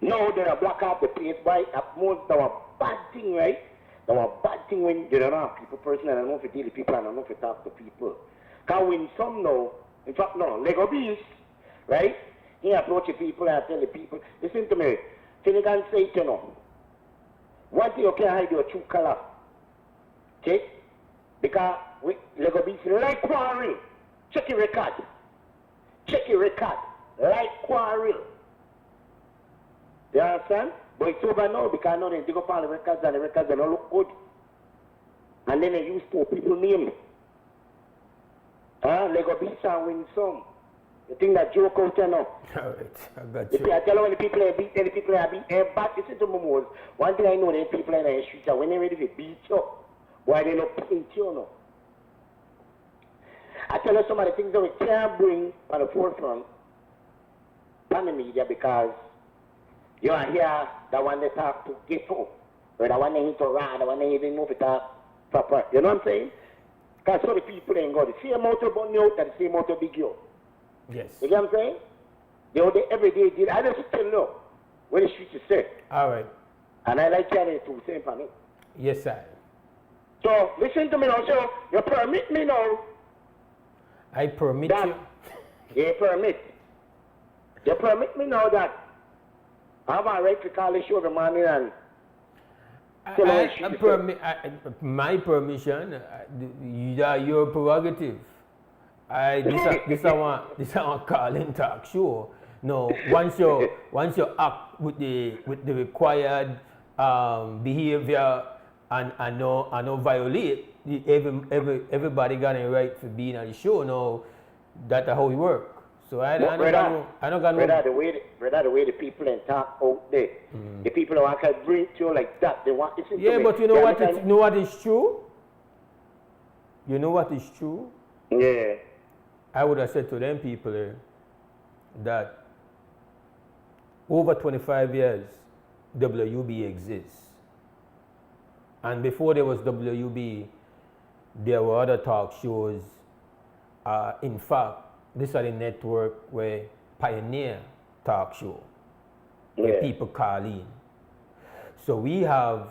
No, they are block out the place by at most that was bad thing, right? That was bad thing when you don't have people personally, I don't know if you deal with people, I don't know if you talk to people. Because when some know, in fact no, Lego Beast, right? He approach the people and tell the people, listen to me, Finnegan say it, you know. One thing you can't hide your true color. Okay? Because Lego Beast like quarrel. Check your record. Check your record. Like quarrel. You understand? But it's over now because now they dig up all the records and the records don't look good. And then they use poor people name. Lego Beast and win some. You think that joke out there now? Alright, I got If you. I tell you when the people are beat, then the people are beat, but listen to me, Mose. One thing I know, the people in the streets are when they're ready to beat you, why they not paint you now? I tell you some of the things that we can't bring on the forefront on the media because you are here, the one they talk to get home, or the one they hit to ride, the one they even know if it proper. You know what I'm saying? Because so the people ain't got the same amount of money out and the same amount of big you. Yes. You get what I'm saying? They every day did. I just tell you what the streets is say. All right. And I like Canada too, same for me. Yes, sir. So listen to me now. So you permit me now. I permit that, you. You permit. You permit me now that I have a right to call the show every morning and my permission, your prerogative. This is our calling talk show. No, once you act with the required behavior and no violate, everybody got a right to be on the show. No, that's how we work. So I don't got no. The way the people and talk out there, the people who can bring to you like that, they want to listen to me. But you know what is true? You know what is true? Yeah. I would have said to them people that over 25 years, WUB exists. And before there was WUB, there were other talk shows. In fact, this is the network where Pioneer Talk Show. where people call in. So we have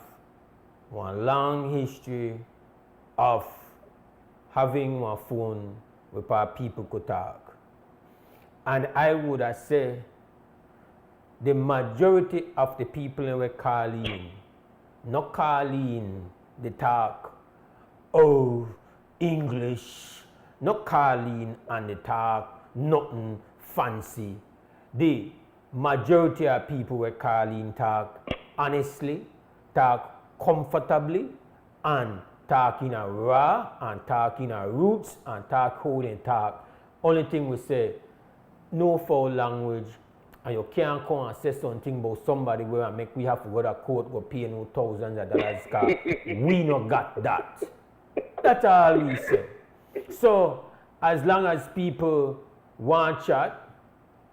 one long history of having one phone where our people could talk. And I would have said the majority of the people who were calling, not calling, they talk, oh, English, not calling and they talk, nothing fancy. The majority of people were calling talk honestly, talk comfortably, and talk in a raw, and talk in a roots, and talk holding talk. Only thing we say, no foul language, and you can't come and say something about somebody where I make we have to go to court, go pay no thousands of dollars, because we not got that. That's all we say. So, as long as people want chat,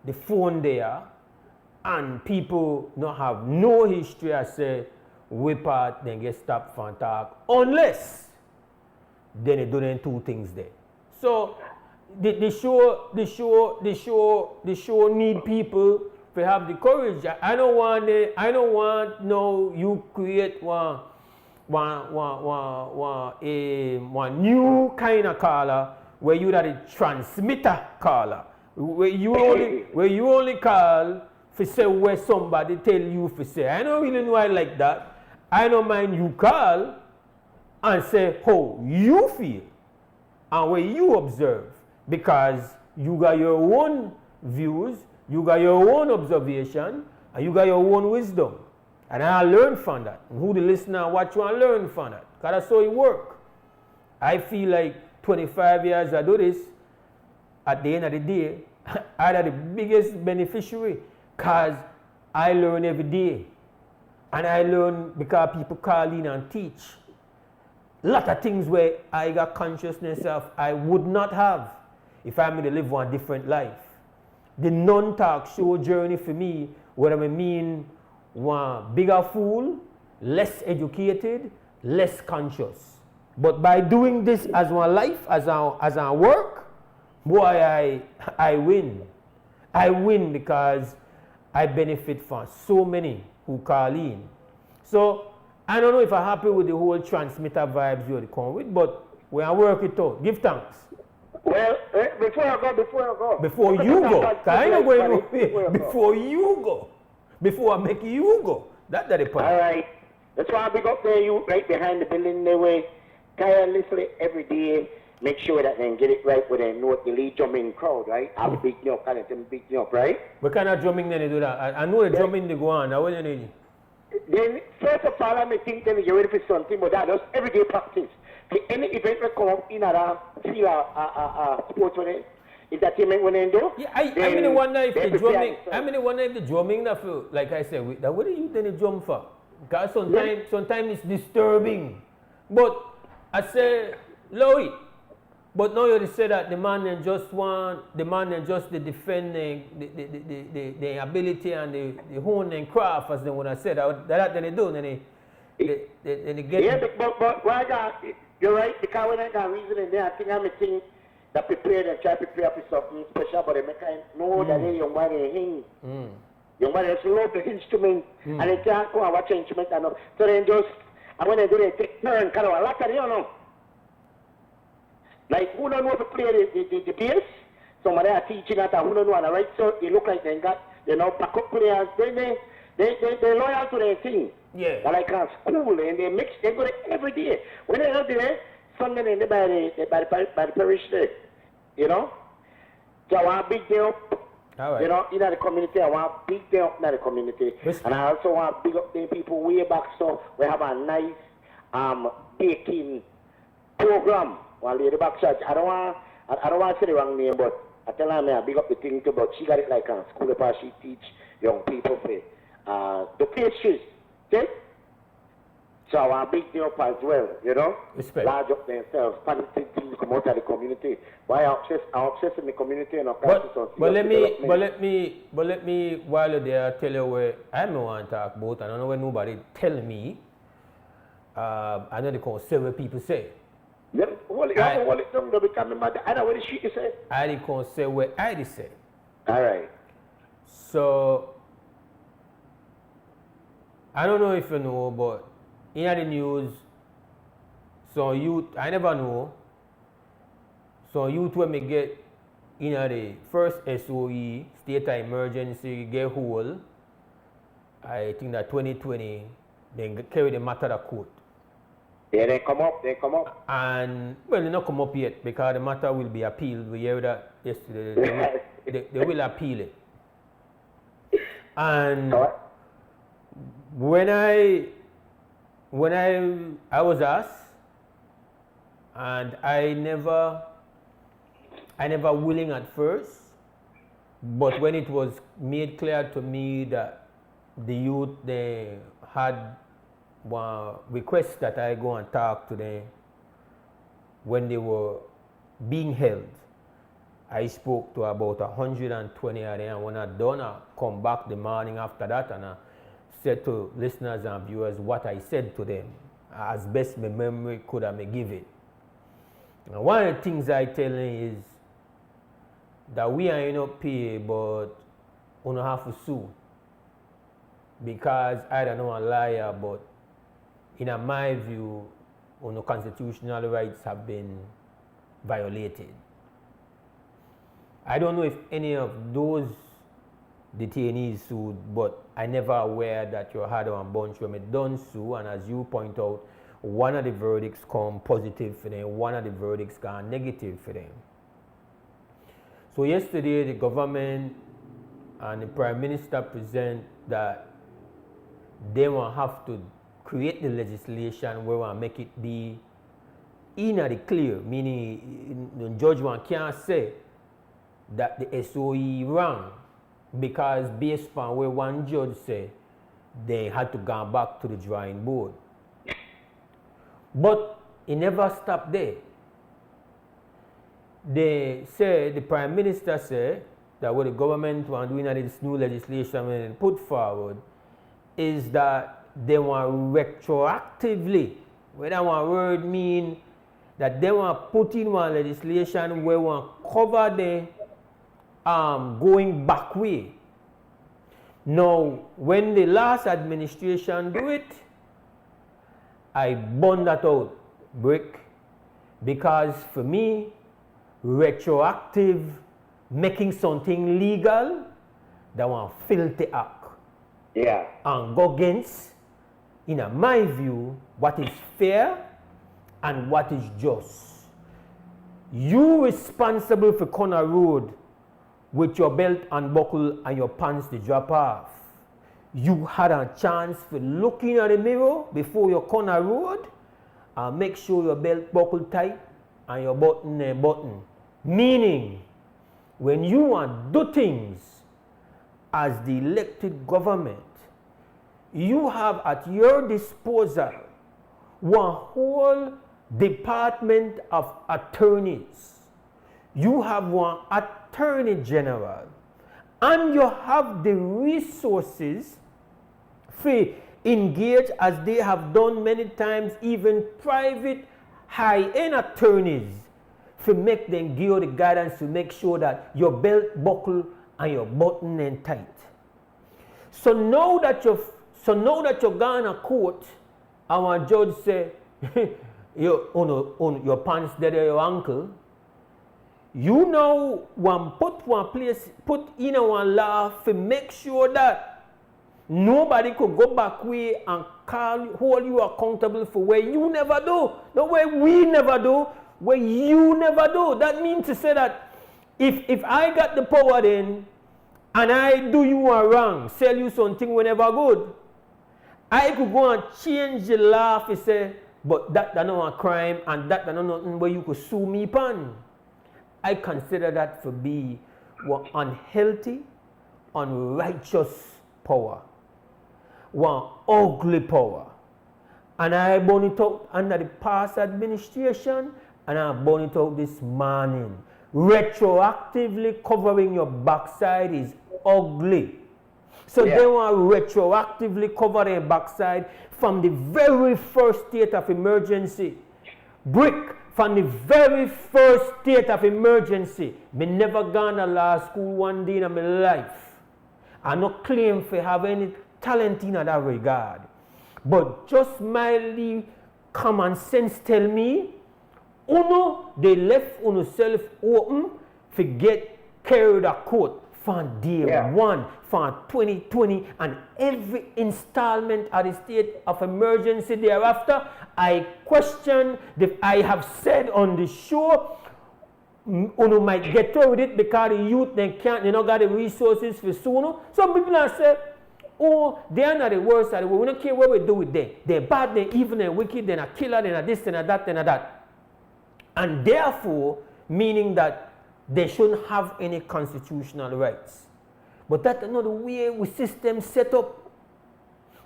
the phone there, and people not have no history, I say, whip out, then get stopped from talk, unless then they do them two things there. So the show need people to have the courage. I don't want no you create one new kind of caller where you are the transmitter caller, where you only call for say where somebody tell you for say. I don't really know I like that. I don't mind you call and say how you feel and where you observe, because you got your own views, you got your own observation, and you got your own wisdom. And I learn from that. And who the listener watch you and learn from that. Because that's how it work. I feel like 25 years I do this, at the end of the day, I'm the biggest beneficiary, because I learn every day. And I learn because people call in and teach. A lot of things where I got consciousness of I would not have if I to live one different life. The non-talk show journey for me, what I mean, one bigger fool, less educated, less conscious. But by doing this as one life, as I work, boy, I win. I win because I benefit from so many who call in. So I don't know if I'm happy with the whole transmitter vibes you come with, but we are working it out. Give thanks. Well, before I go. Before you go. I know going nowhere. Before you go. Before I make you go. That's the point. All right. That's why I big up there, you right behind the building there, way tirelessly every day. Make sure that they get it right with a note the lead drumming crowd, right? I'll be beating you up, kind of beating you up, right? What kind of drumming then they do that? I know the drumming they go on. Now what do you need? Then first of all, I may think then you're ready for something, but that's everyday practice. For any event that come up in a feel a sports with it, is that you make when they do? Yeah, I mean wonder if the drumming. I mean wonder if the drumming that feel like I said. What do you then the drum for? Because sometimes it's disturbing. But I say, Louis. But now you say that the man then just the defending the ability and the hone and craft, as they would have said. That then they do, then they get. Yeah, but why that? You're right, because when I got reason in there, I think I'm a thing that prepared and try to prepare for something special, but they make I know that they young man they hing. Young man just love the instrument and they can't go and watch the instrument and so then just and when they do they take turn kind of a lot of you know. Like who don't know to play the bass? Somebody are teaching that and who don't know and right so they look like they got backup players. They're loyal to their thing. Yeah. They're like a school and they go there every day. When they're not there, Sunday they by the parish there. You know? So I want to big them up. All right. You know, in the community, I want to big them up in the community. And I also want to big up the people way back so we have a nice baking program. While the back church, I don't want to say the wrong name, but I tell her I big up the thing too, but she got it like a school where she teach young people for the pastries, okay? So I want to big them up as well, you know? Respect. Large up themselves, positive things come out of the community. Why I'm obsessed in the community and but let me while you're there tell you where I don't want to talk about. I don't know where nobody tell me. I know they can't say what people say. I know what the shit you say. I can't say what I say. All right. So I don't know if you know, but in the news, so youth, I never know, so youth when me get in the first SOE, state of emergency, get hold, I think that 2020, they carry the matter to court. Yeah, they come up. And, well, they not come up yet because the matter will be appealed. We heard that yesterday. They will appeal it. And when I was asked, and I never willing at first, but when it was made clear to me that the youth, they had one request that I go and talk to them when they were being held. I spoke to about 120 of them, and when I done, I come back the morning after that and I said to listeners and viewers what I said to them as best my memory could have give it. And one of the things I tell them is that we are not pay, but we don't have to sue. Because I don't know a liar, but in my view, constitutional rights have been violated. I don't know if any of those detainees sued, but I never aware that you had a bunch when it done sue, and as you point out, one of the verdicts come positive for them, one of the verdicts gone negative for them. So yesterday the government and the Prime Minister present that they will have to create the legislation where we'll make it be in the clear, meaning the judge can't say that the SOE wrong because based on where one judge said they had to go back to the drawing board. But it never stopped there. They say, the Prime Minister said that what the government want doing this new legislation when they put forward is that they want retroactively, where that one word mean that they want put in one legislation where one cover the going back way. Now, when the last administration do it, I burn that out, brick, because for me, retroactive, making something legal, that one filthy act. Yeah. And go against, in my view, what is fair and what is just. You responsible for corner road with your belt unbuckled and your pants to drop off. You had a chance for looking at the mirror before your corner road and make sure your belt buckled tight and your button. Meaning, when you want to do things as the elected government, you have at your disposal one whole department of attorneys. You have one attorney general, and you have the resources to engage, as they have done many times, even private high-end attorneys, to make them give you the guidance to make sure that your belt buckle and your button and tight. So now that you're going to court, our judge say your pants there, your ankle. You know put in one law to make sure that nobody could go back way and hold you accountable for where you never do, the way we never do, where you never do. That means to say that if I got the power then and I do you a wrong, sell you something whenever good, I could go and change the law to say, but that's not a crime and that's not nothing where you could sue me upon. I consider that to be one unhealthy, unrighteous power, one ugly power. And I burn it out under the past administration, and I burn it out this morning. Retroactively covering your backside is ugly. So they want to retroactively cover their backside from the very first state of emergency. Brick, from the very first state of emergency. Me never gone to law school one day in my life. I no claim to have any talent in that regard. But just mildly common sense tell me, uno, they left uno self open to get carried a court from day one, from 2020, and every installment of the state of emergency thereafter. I question, I have said on the show, uno might get through with it because the youth, they not got the resources for sooner. Some people have said, oh, they are not the worst of the world. We don't care what we do with them. They're bad, they're evil, they're wicked, they're a killer, they're this, they're that, they're that. And therefore, meaning that they shouldn't have any constitutional rights. But that's not the way we system set up.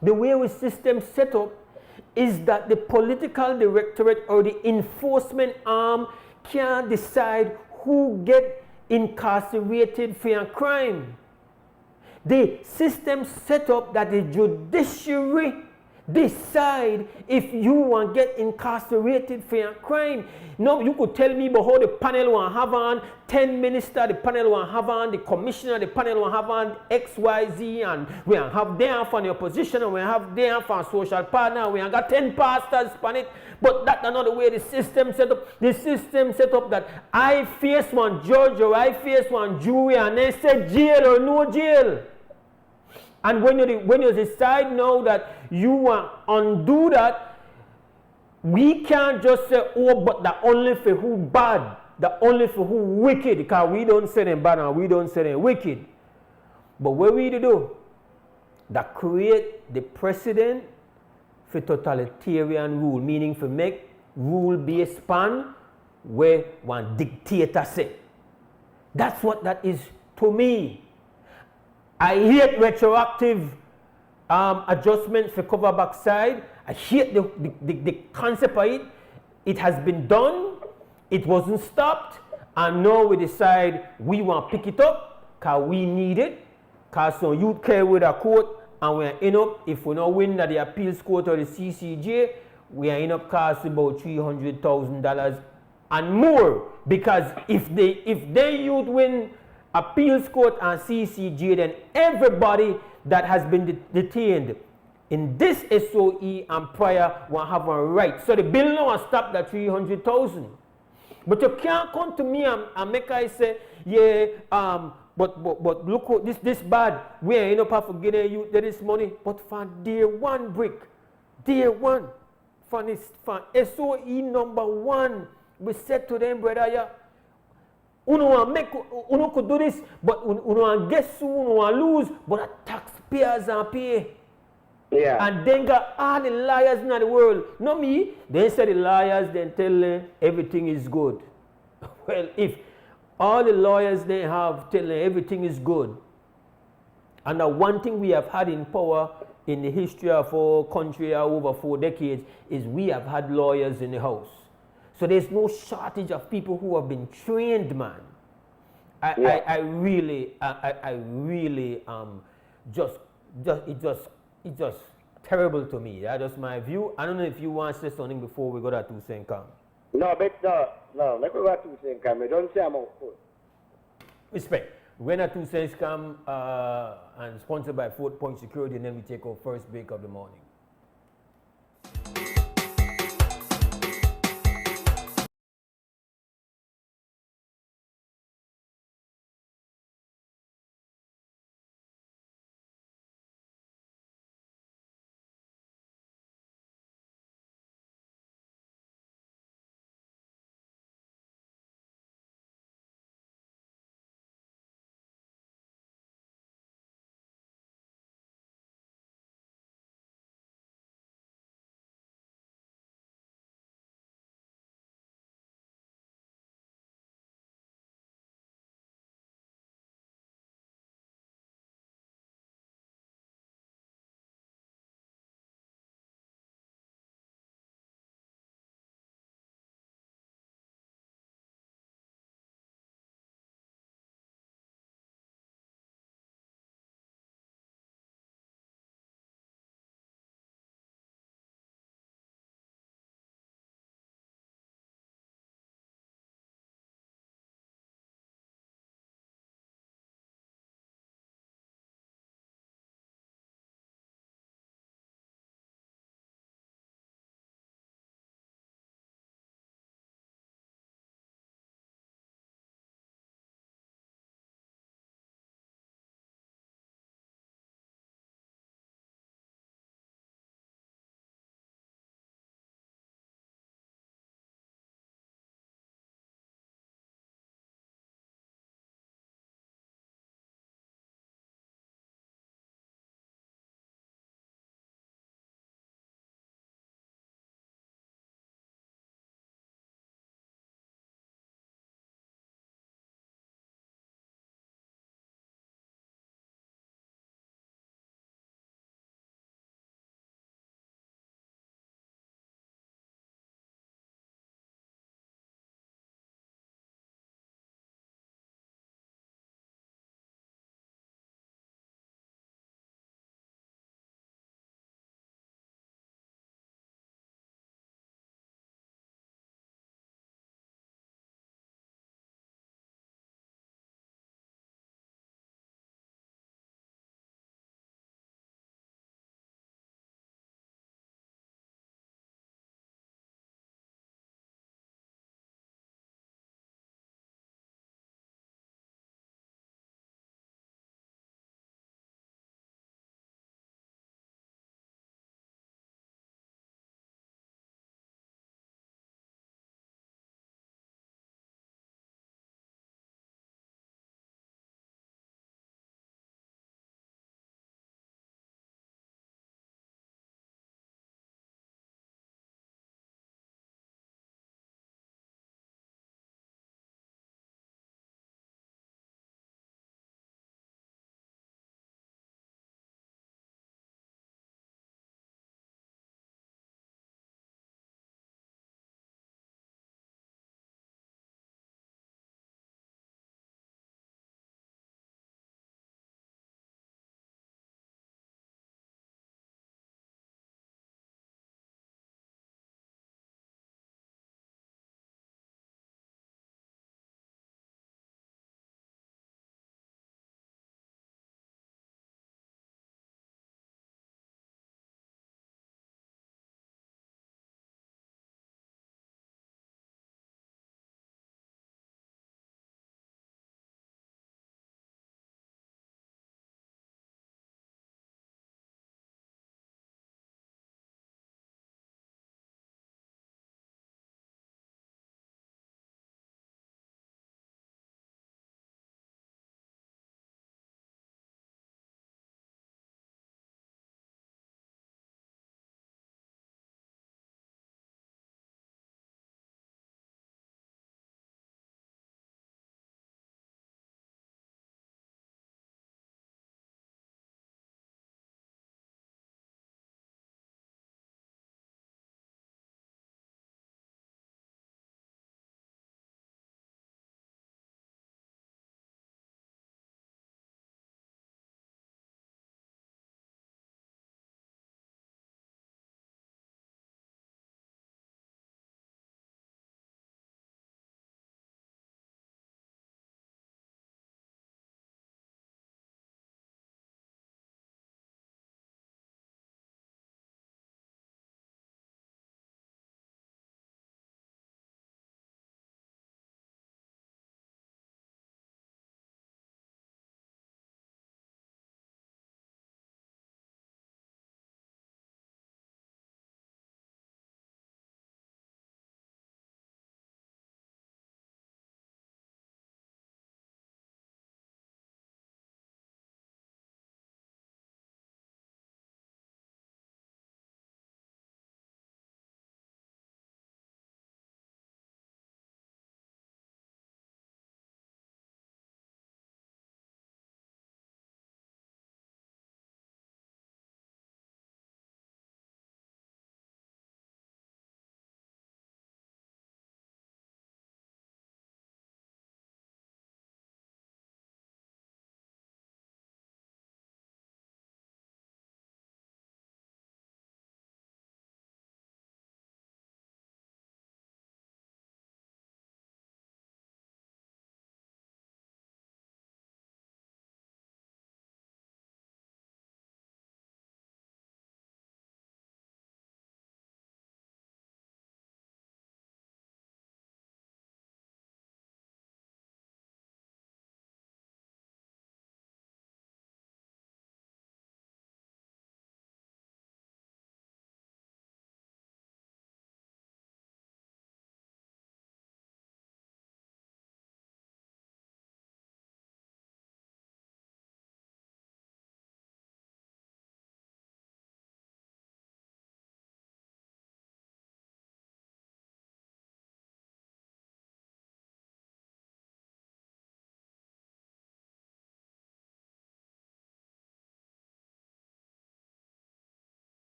The way we system set up is that the political directorate or the enforcement arm can't decide who get incarcerated for a crime. The system set up that the judiciary decide if you want to get incarcerated for a crime. No, you could tell me about how the panel want to have on 10 ministers, the panel want to have on the commissioner, the panel want to have on XYZ, and we have there for the opposition, and we have there for a social partner, we have got 10 pastors on it. But that's not the way the system set up. The system set up that I face one judge or I face one jury, and they say jail or no jail. And when you decide now that you want to undo that, we can't just say, oh, but that only for who bad, that only for who wicked, because we don't say them bad and we don't say them wicked. But what we do, that create the precedent for totalitarian rule, meaning for make rule-based span where one dictator say. That's what that is to me. I hate retroactive adjustments for cover backside. I hate the concept of it. It has been done. It wasn't stopped. And now we decide we want to pick it up because we need it. Because some youth carry with a court and we are in up. If we don't win at the appeals court or the CCJ, we are in up cost about $300,000 and more. Because if they youth win appeals court and CCJ, then everybody that has been detained in this SOE and prior will have a right. So the bill now has stopped at 300,000. But you can't come to me and make I say, yeah, but look, this bad. We ain't up for getting you this money. But for day one brick, day one, for SOE number one, we said to them, brother, yeah, uno could do this, but uno guess uno lose, but the taxpayers are pay. Yeah. And then got all the liars in the world. Not me. They say the liars, then tell them everything is good. Well, if all the lawyers they have tell them everything is good, and the one thing we have had in power in the history of our country over 4 decades is we have had lawyers in the house. So there's no shortage of people who have been trained, man. I really it's just terrible to me. That's just my view. I don't know if you want to say something before we go to 2 cent come. No, but no, let me go to 2 cent come. Don't say I'm out. Respect. We're at 2 cents come and sponsored by 4 Point Security, and then we take our first break of the morning.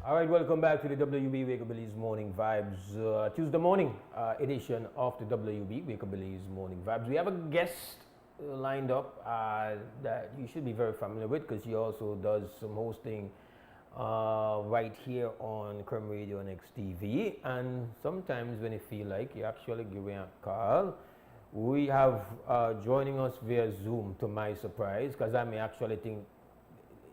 All right, welcome back to the WB Wake Up Belize Morning Vibes, Tuesday morning edition of the WB Wake Up Belize Morning Vibes. We have a guest lined up that you should be very familiar with because he also does some hosting right here on Creme Radio and XTV. And sometimes when you feel like you actually give him a call, we have joining us via Zoom to my surprise, because I may actually think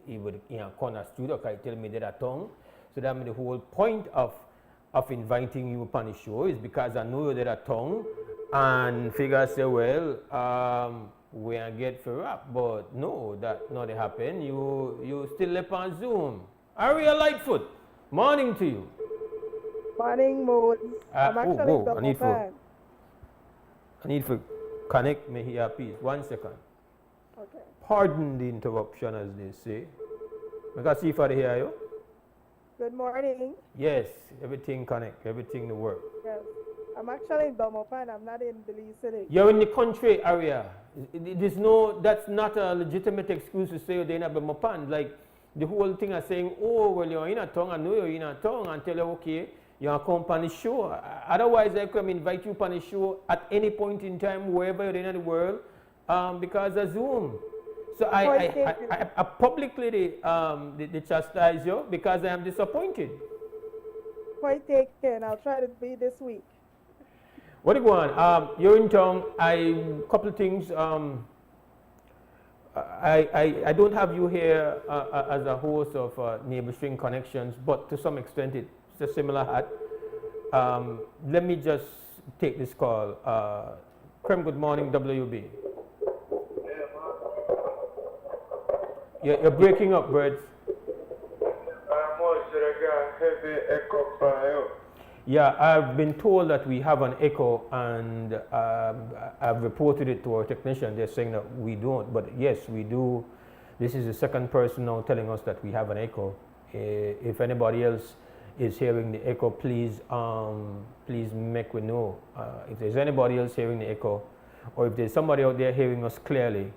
he would in a corner studio because he tell me that a tongue. So that means the whole point of inviting you upon the show is because I know you did a tongue and figure say, well, we are get for rap, but no, that not happen. You still left on Zoom. Aria Lightfoot, morning to you. Morning, Mose. I'm actually I need to connect me here, please. 1 second. Okay. Pardon the interruption, as they say. I can see if I hear you. Good morning. Yes, everything connect, everything to work. Yes. I'm actually in Belmopan. I'm not in Belize City. You're in the country area. There's no, that's not a legitimate excuse to say you're in Belmopan. Like the whole thing is saying, oh, well, you're in a tongue, I know you're in a tongue, and tell you, okay, you're come on the show. Otherwise, I can invite you on the show at any point in time, wherever you're in the world, because of Zoom. So I publicly chastise you because I am disappointed. Point taken. I'll try to be this week. What do you want? You're in town. Couple of things. I don't have you here as a host of Neighbor String Connections, but to some extent it's a similar hat. Let me just take this call. Krem, good morning, WB. You're breaking up, Birds. Yeah, I've been told that we have an echo, and I've reported it to our technician. They're saying that we don't, but yes, we do. This is the second person now telling us that we have an echo. If anybody else is hearing the echo, please make we know. If there's anybody else hearing the echo, or if there's somebody out there hearing us clearly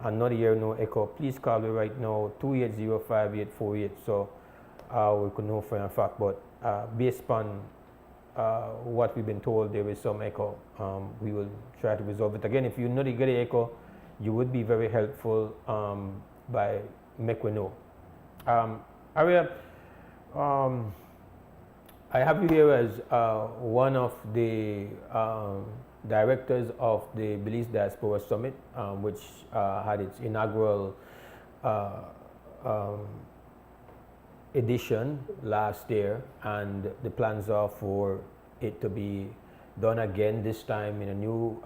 and not hearing no echo, please call me right now, 280-5848, so we can know for a fact. But based on what we've been told, there is some echo. We will try to resolve it. Again, if you know you get an echo, you would be very helpful by make we know. Aria, I have you here as one of the directors of the Belize Diaspora Summit, which had its inaugural edition last year, and the plans are for it to be done again, this time in a new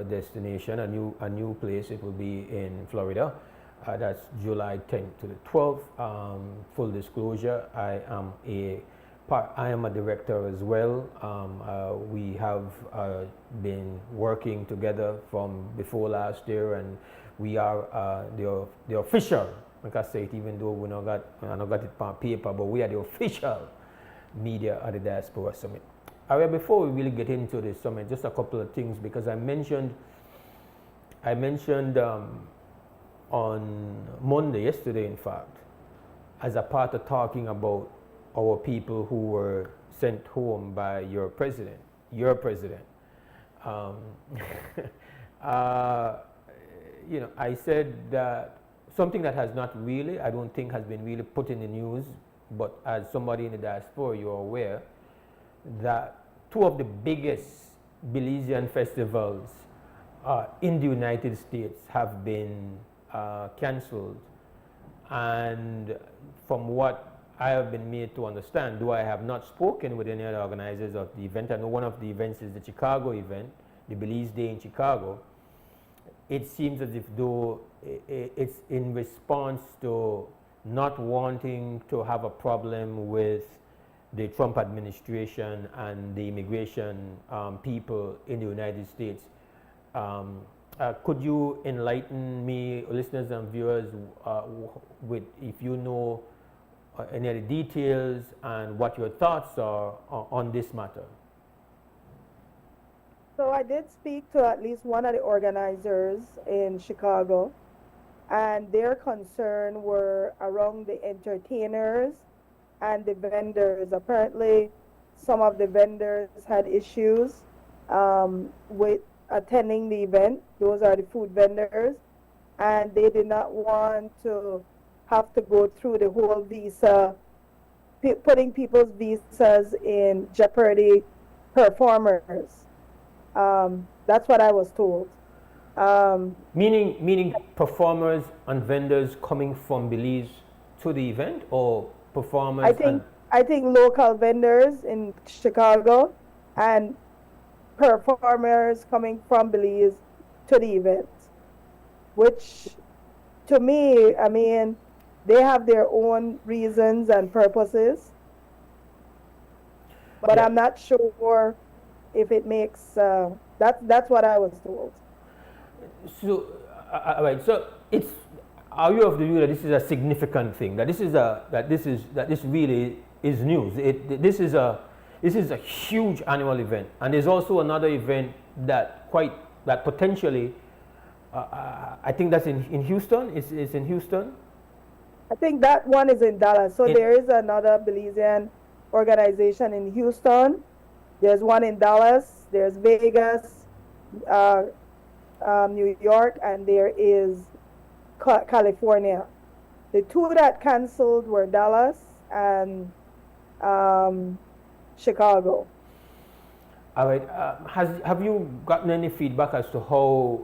destination, a new place. It will be in Florida. That's July 10th to the 12th. Full disclosure, I am a director as well. We have been working together from before last year, and we are the official, like I say it, even though I not got it on paper, but we are the official media at the Diaspora Summit. However, before we really get into the summit, just a couple of things, because I mentioned on Monday, yesterday in fact, as a part of talking about our people who were sent home by your president. You know, I said that something that has not really, I don't think has been really put in the news, but as somebody in the diaspora, you're aware that two of the biggest Belizean festivals in the United States have been cancelled. And from what I have been made to understand, though I have not spoken with any other organizers of the event, I know one of the events is the Chicago event, the Belize Day in Chicago. It seems as if though it's in response to not wanting to have a problem with the Trump administration and the immigration people in the United States. Could you enlighten me, listeners and viewers, with if you know any of the details and what your thoughts are on this matter? So I did speak to at least one of the organizers in Chicago, and their concern were around the entertainers and the vendors. Apparently, some of the vendors had issues with attending the event. Those are the food vendors, and they did not want to have to go through the whole visa, putting people's visas in jeopardy. Performers. That's what I was told. Meaning performers and vendors coming from Belize to the event, or performers? I think local vendors in Chicago and performers coming from Belize to the event, which to me, I mean, they have their own reasons and purposes, but yeah. I'm not sure if it makes, that's what I was told. So, right. So are you of the view that this is a significant thing? That this really is news. This is a huge annual event, and there's also another event that potentially, I think that's in Houston. It's in Houston. I think that one is in Dallas. So there is another Belizean organization in Houston. There's one in Dallas. There's Vegas, New York, and there is California. The two that canceled were Dallas and Chicago. All right. Have you gotten any feedback as to how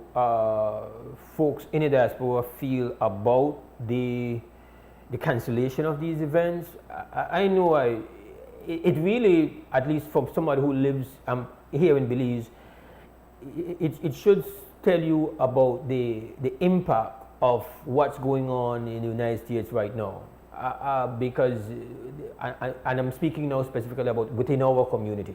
folks in the diaspora feel about the cancellation of these events? I know it really, at least from somebody who lives here in Belize, it should tell you about the impact of what's going on in the United States right now. Because, and I'm speaking now specifically about within our community.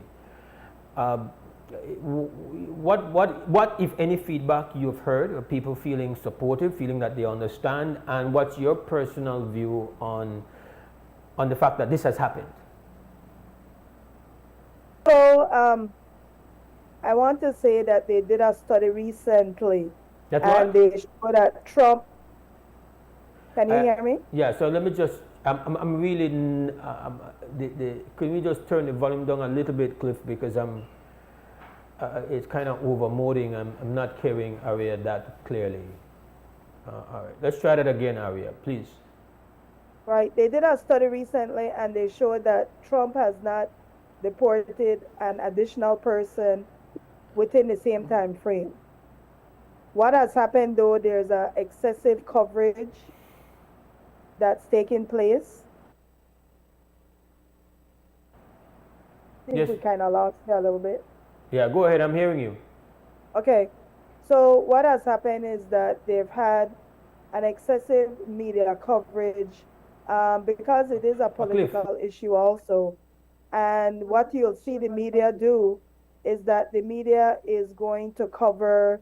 What, if any, feedback you've heard of people feeling supportive, feeling that they understand, and what's your personal view on the fact that this has happened? So, I want to say that they did a study recently, and they showed that Trump. Can you hear me? Yeah. So let me just. I'm really. Can we just turn the volume down a little bit, Cliff, because it's kind of overmoding. I'm not hearing Aria that clearly. All right. Let's try that again, Aria, please. Right. They did a study recently, and they showed that Trump has not deported an additional person within the same time frame. What has happened, though, there's a excessive coverage that's taking place. I think we kind of lost here a little bit. Yeah, go ahead. I'm hearing you. Okay. So what has happened is that they've had an excessive media coverage because it is a political issue also. And what you'll see the media do is that the media is going to cover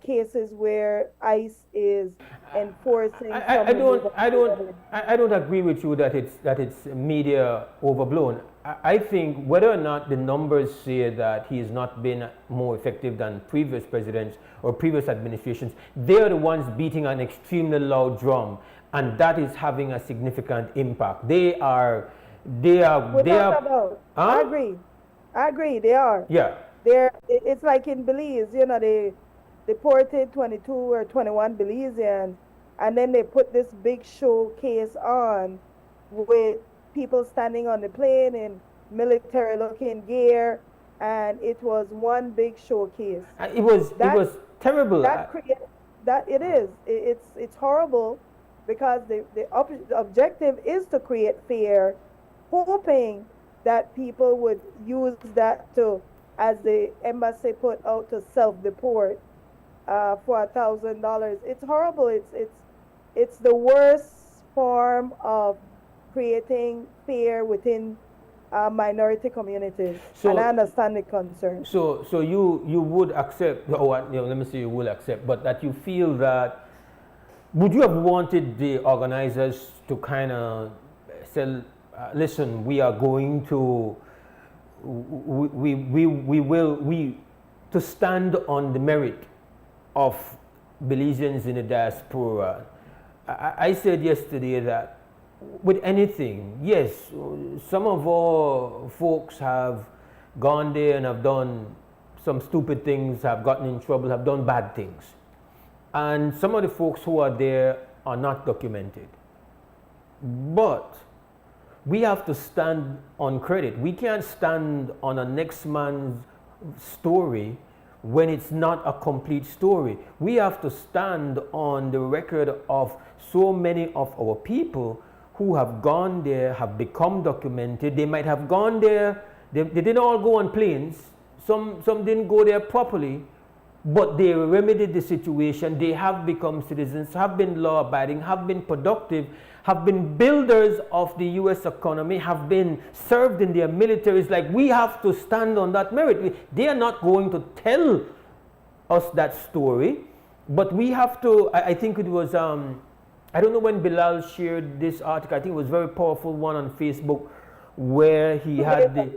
cases where ICE is enforcing. I don't agree with you that it's media overblown. I think whether or not the numbers say that he has not been more effective than previous presidents or previous administrations, they are the ones beating an extremely loud drum, and that is having a significant impact. They are. I agree. They are. Yeah. It's like in Belize, they deported 22 or 21 Belizeans, and then they put this big showcase on with people standing on the plane in military-looking gear, and it was one big showcase. It was terrible. It's horrible because the objective is to create fear, hoping that people would use that to, as the embassy put out, to self-deport for $1,000. It's horrible. It's the worst form of creating fear within minority communities, and I understand the concern. So you would accept, let me say you will accept, but that you feel that, would you have wanted the organizers to kind of say, listen, we are going to, to stand on the merit of Belizeans in the diaspora. I said yesterday that with anything, yes, some of our folks have gone there and have done some stupid things, have gotten in trouble, have done bad things. And some of the folks who are there are not documented. But we have to stand on credit. We can't stand on a next man's story when it's not a complete story. We have to stand on the record of so many of our people who have gone there, have become documented. They might have gone there, they didn't all go on planes. Some didn't go there properly, but they remedied the situation. They have become citizens, have been law-abiding, have been productive, have been builders of the U.S. economy, have been served in their militaries. Like, we have to stand on that merit. They are not going to tell us that story, but we have to. I think it was, I don't know when Bilal shared this article. I think it was a very powerful one on Facebook, where he had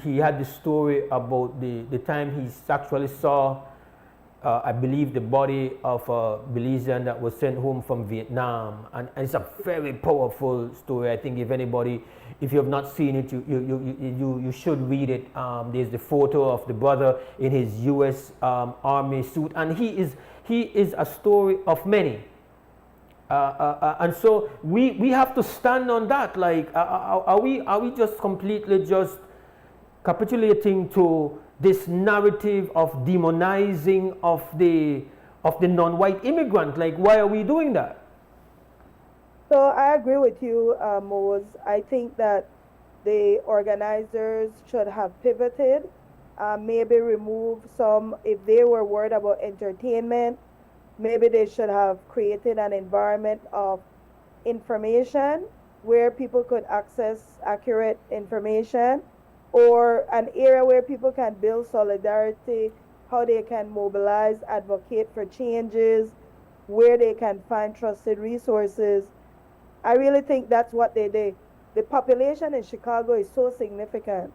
he had the story about the time he actually saw, I believe, the body of a Belizean that was sent home from Vietnam, and it's a very powerful story. I think if you have not seen it, you should read it. There's the photo of the brother in his U.S. Army suit, and he is a story of many. And so we have to stand on that. Like, are we just completely just capitulating to this narrative of demonizing of the non-white immigrant? Like, why are we doing that? So I agree with you, Mose. I think that the organizers should have pivoted, maybe remove some, if they were worried about entertainment, maybe they should have created an environment of information where people could access accurate information, or an area where people can build solidarity, how they can mobilize, advocate for changes, where they can find trusted resources. I really think that's what they did. The population in Chicago is so significant,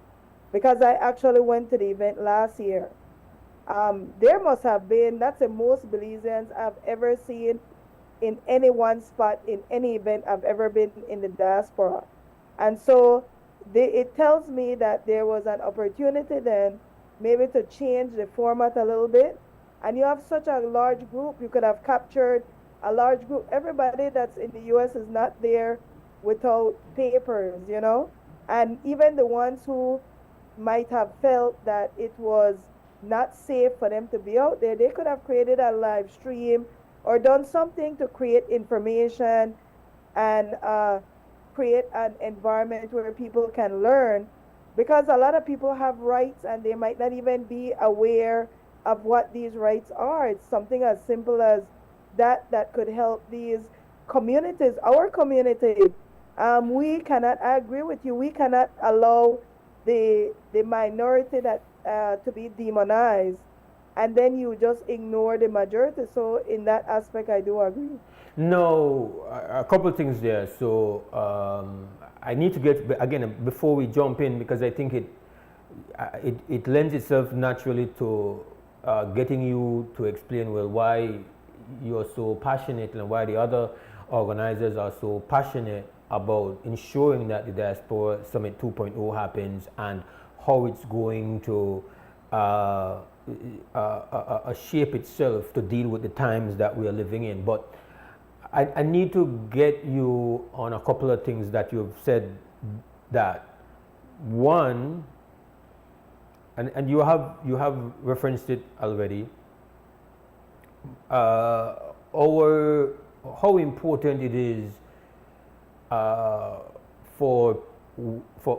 because I actually went to the event last year. There must have been, that's the most Belizeans I've ever seen in any one spot, in any event I've ever been in the diaspora. And so it tells me that there was an opportunity then maybe to change the format a little bit. And you have such a large group, you could have captured a large group. Everybody that's in the U.S. is not there without papers, you know? And even the ones who might have felt that it was not safe for them to be out there, they could have created a live stream or done something to create information and create an environment where people can learn, because a lot of people have rights and they might not even be aware of what these rights are. It's something as simple as that could help these communities, our community. We cannot, I agree with you, we cannot allow the minority that to be demonized, and then you just ignore the majority. So in that aspect, I do agree. No, a couple of things there. So I need to get, again, before we jump in, because I think it lends itself naturally to getting you to explain, well, why you're so passionate and why the other organizers are so passionate about ensuring that the Diaspora Summit 2.0 happens, and how it's going to shape itself to deal with the times that we are living in. But I need to get you on a couple of things that you've said. That one, and you have referenced it already, how important it is for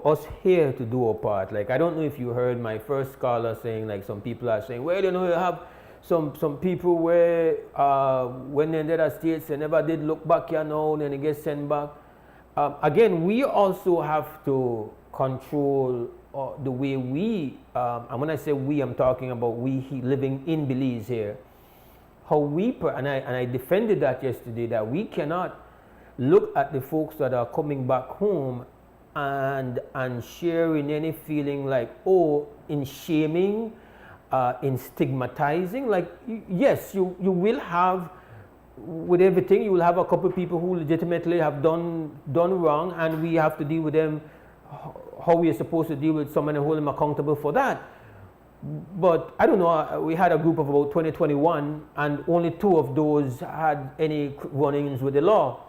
us here to do our part. Like, I don't know if you heard my first caller saying, like, some people are saying, well, you know, you have some people where when they enter the States, they never did look back, you know, and then they get sent back. Again, we also have to control the way we, and when I say we, I'm talking about we living in Belize here, how we, and I defended that yesterday, that we cannot look at the folks that are coming back home and sharing any feeling like, oh, in shaming, in stigmatizing. Like, yes, you will have with everything, you will have a couple of people who legitimately have done wrong, and we have to deal with them how we are supposed to deal with someone and hold them accountable for that. But I don't know, we had a group of about 2021, and only 2 of those had any run-ins with the law.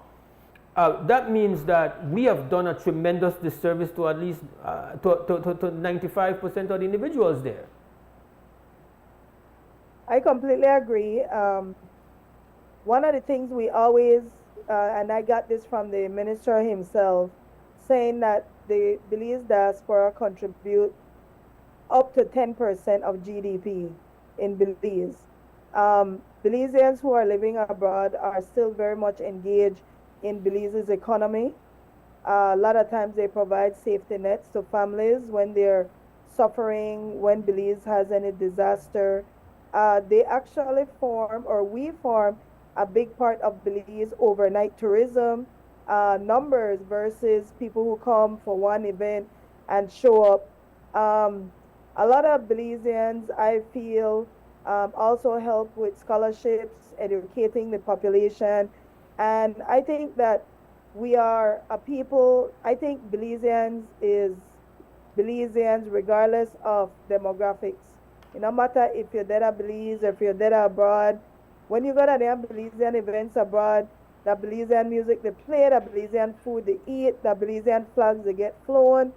That means that we have done a tremendous disservice to at least to 95% of the individuals there. I completely agree. One of the things we always, and I got this from the minister himself, saying that the Belize diaspora contribute up to 10% of GDP in Belize. Belizeans who are living abroad are still very much engaged in Belize's economy. A lot of times they provide safety nets to families when they're suffering, when Belize has any disaster. They actually form, or we form, a big part of Belize overnight tourism numbers versus people who come for one event and show up. A lot of Belizeans, I feel, also help with scholarships, educating the population. And I think that we are a people, I think Belizeans is Belizeans regardless of demographics. No matter if you're there at Belize or if you're there abroad, when you go to them Belizean events abroad, the Belizean music they play, the Belizean food they eat, the Belizean flags they get flown.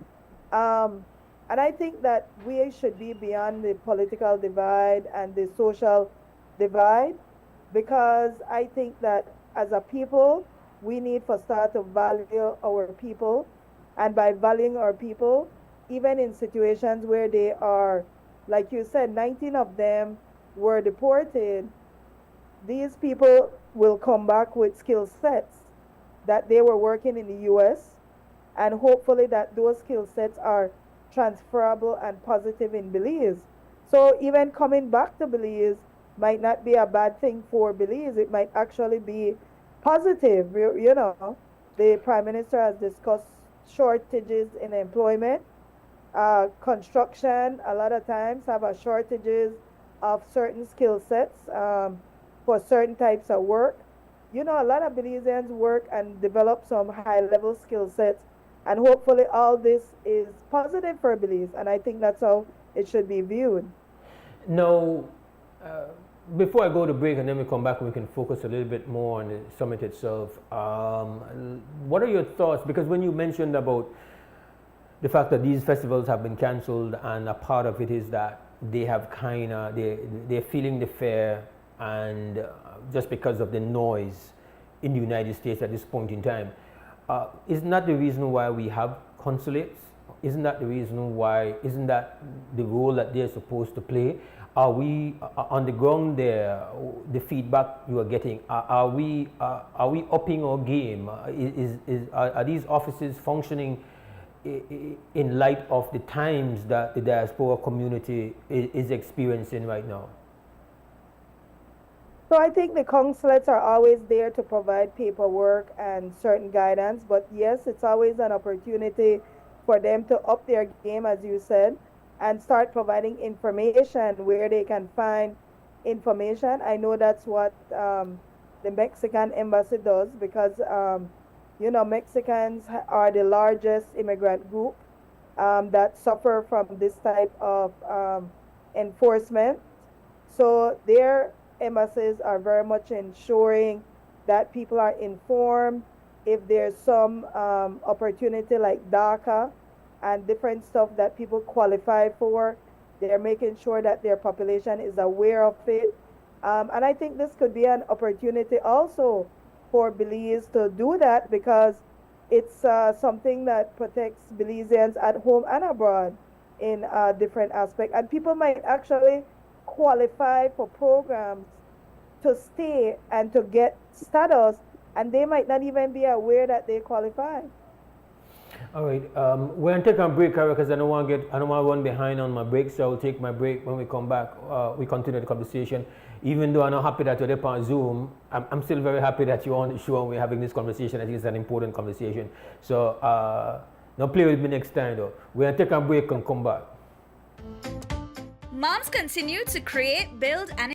And I think that we should be beyond the political divide and the social divide, because I think that as a people, we need for start to value our people. And by valuing our people, even in situations where they are, like you said, 19 of them were deported, these people will come back with skill sets that they were working in the US, and hopefully that those skill sets are transferable and positive in Belize. So even coming back to Belize might not be a bad thing for Belize. It might actually be positive. You know, the Prime Minister has discussed shortages in employment. Construction, a lot of times, have a shortages of certain skill sets for certain types of work. You know, a lot of Belizeans work and develop some high-level skill sets, and hopefully all this is positive for Belize, and I think that's how it should be viewed. Now, before I go to break and then we come back and we can focus a little bit more on the summit itself, what are your thoughts? Because when you mentioned about the fact that these festivals have been cancelled, and a part of it is that they have they're feeling the fear, and just because of the noise in the United States at this point in time. Isn't that the reason why we have consulates? Isn't that the reason why, isn't that the role that they're supposed to play? Are we on the ground there, the feedback you are getting, are we upping our game? Are these offices functioning in light of the times that the diaspora community is experiencing right now? So I think the consulates are always there to provide paperwork and certain guidance, but yes, it's always an opportunity for them to up their game, as you said, and start providing information where they can find information. I know that's what the Mexican embassy does, because you know, Mexicans are the largest immigrant group that suffer from this type of enforcement. So their embassies are very much ensuring that people are informed. If there's some opportunity like DACA and different stuff that people qualify for, they're making sure that their population is aware of it. And I think this could be an opportunity also for Belize to do that, because it's something that protects Belizeans at home and abroad in different aspects. And people might actually qualify for programs to stay and to get status, and they might not even be aware that they qualify. All right, we're gonna take a break, because I don't want to run behind on my break, so I'll take my break. When we come back, we continue the conversation. Even though I'm not happy that you're there on Zoom, I'm still very happy that you're on the show and we're having this conversation. I think it's an important conversation. So now play with me next time though. We're gonna take a break and come back. Moms continue to create, build, and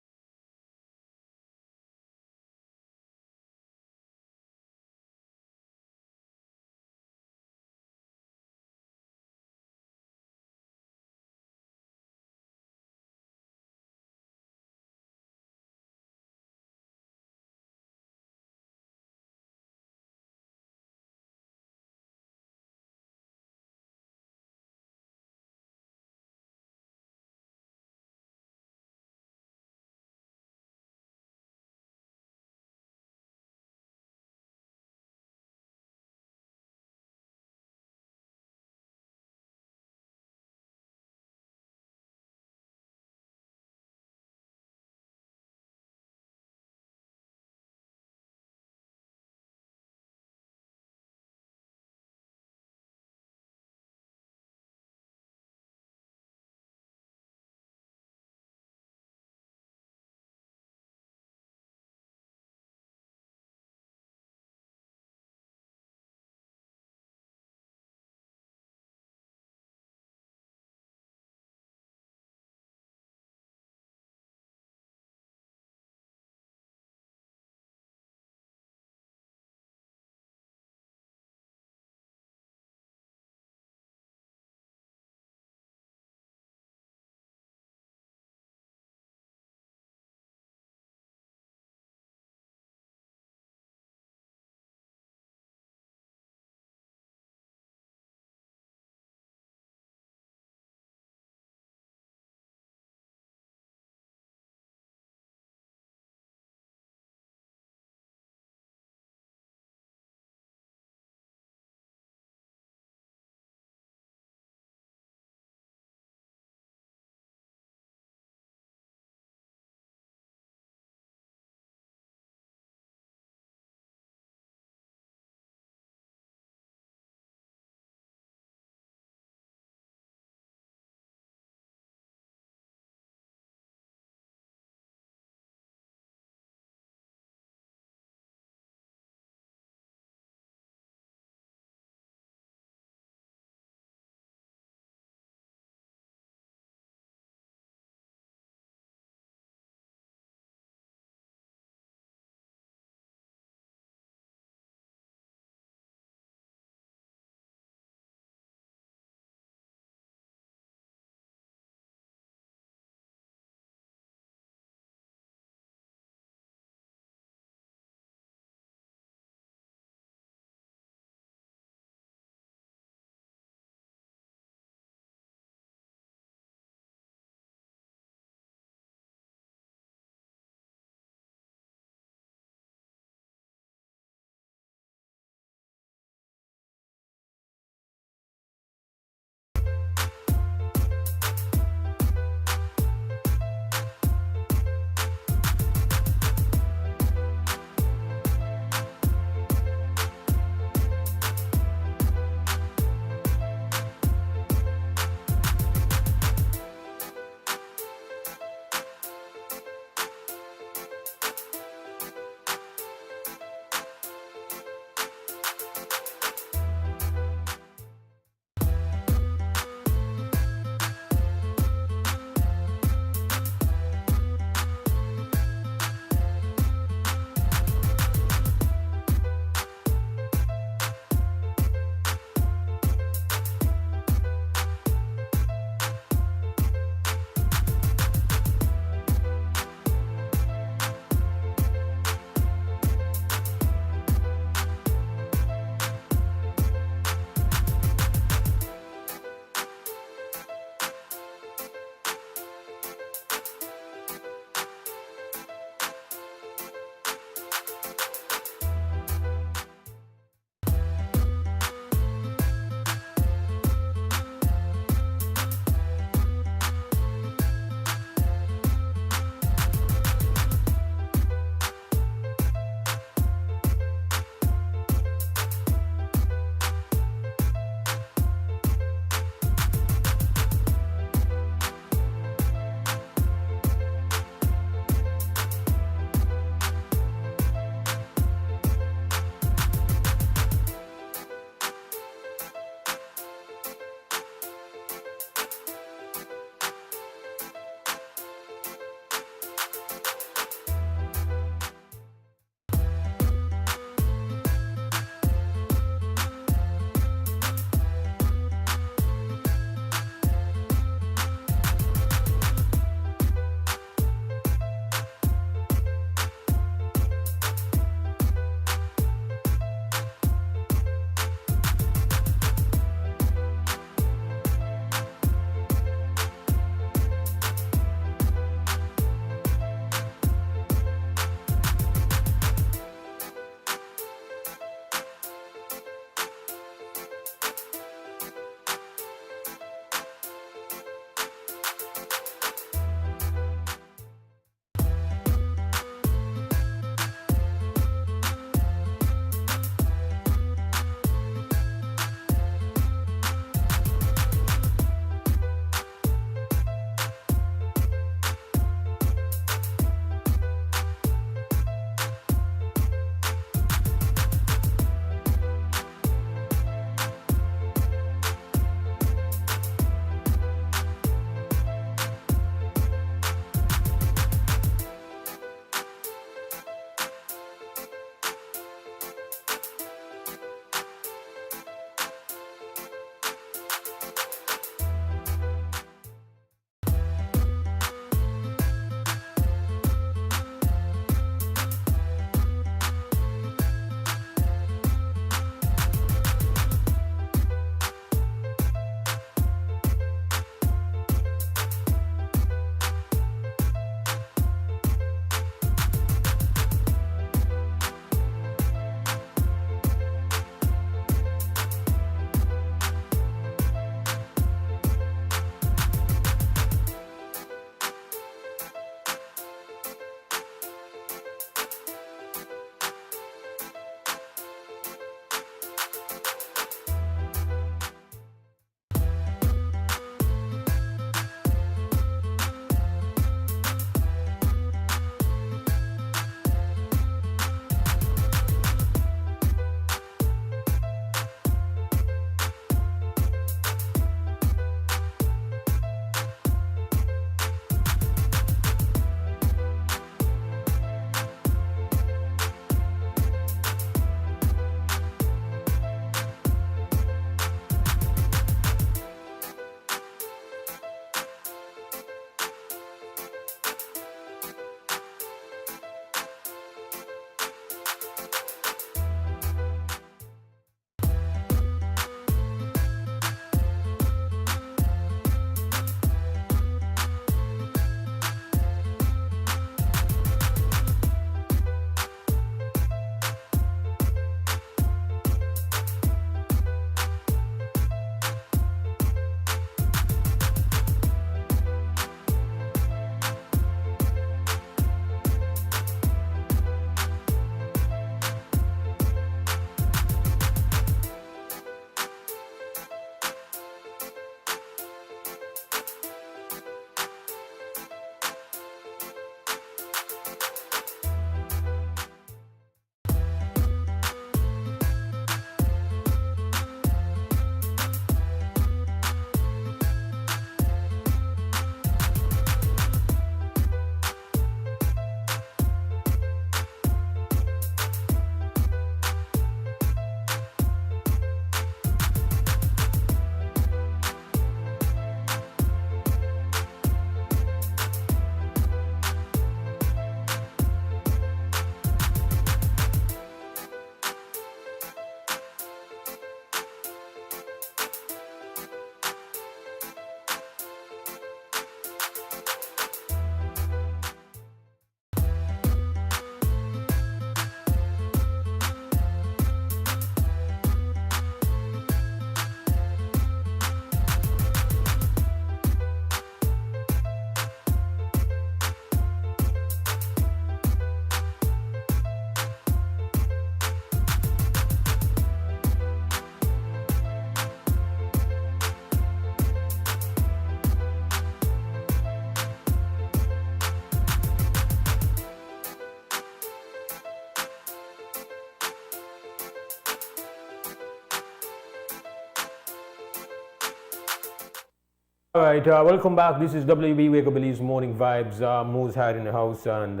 All right, welcome back. This is WB Wake Up Belize Morning Vibes. Mose, Hyde in the house, and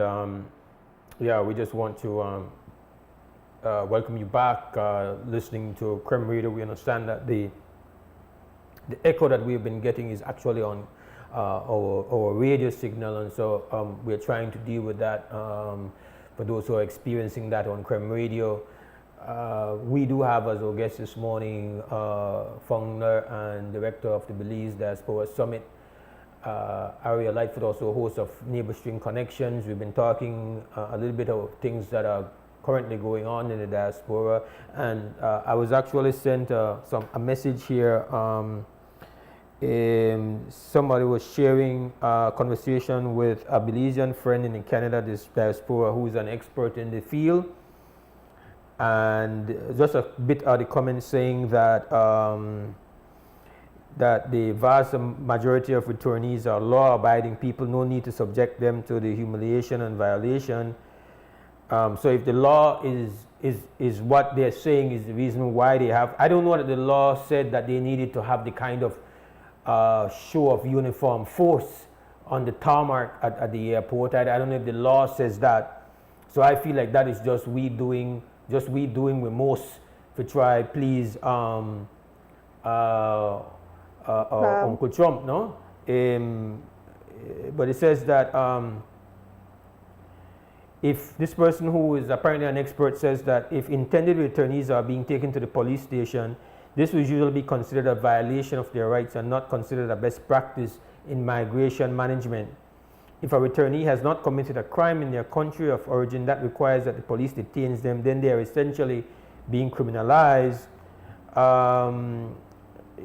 yeah, we just want to welcome you back. Listening to Creme Radio, we understand that the echo that we've been getting is actually on our radio signal, and so we're trying to deal with that. For those who are experiencing that on Creme Radio, we do have as our guest this morning founder and director of the Belize Diaspora Summit, Aria Lightfoot, also host of Neighbor String Connections. We've been talking a little bit of things that are currently going on in the diaspora, and I was actually sent a message here. Somebody was sharing a conversation with a Belizean friend in Canada, this diaspora, who is an expert in the field. And just a bit of the comments saying that that the vast majority of returnees are law-abiding people, no need to subject them to the humiliation and violation. So if the law is what they're saying is the reason why they have, I don't know that the law said that they needed to have the kind of show of uniform force on the tarmac at the airport. I don't know if the law says that. So I feel like that is just we doing with Mose to try please Uncle Trump, no? But it says that if this person who is apparently an expert says that if intended returnees are being taken to the police station, this will usually be considered a violation of their rights and not considered a best practice in migration management. If a returnee has not committed a crime in their country of origin that requires that the police detains them, then they are essentially being criminalized.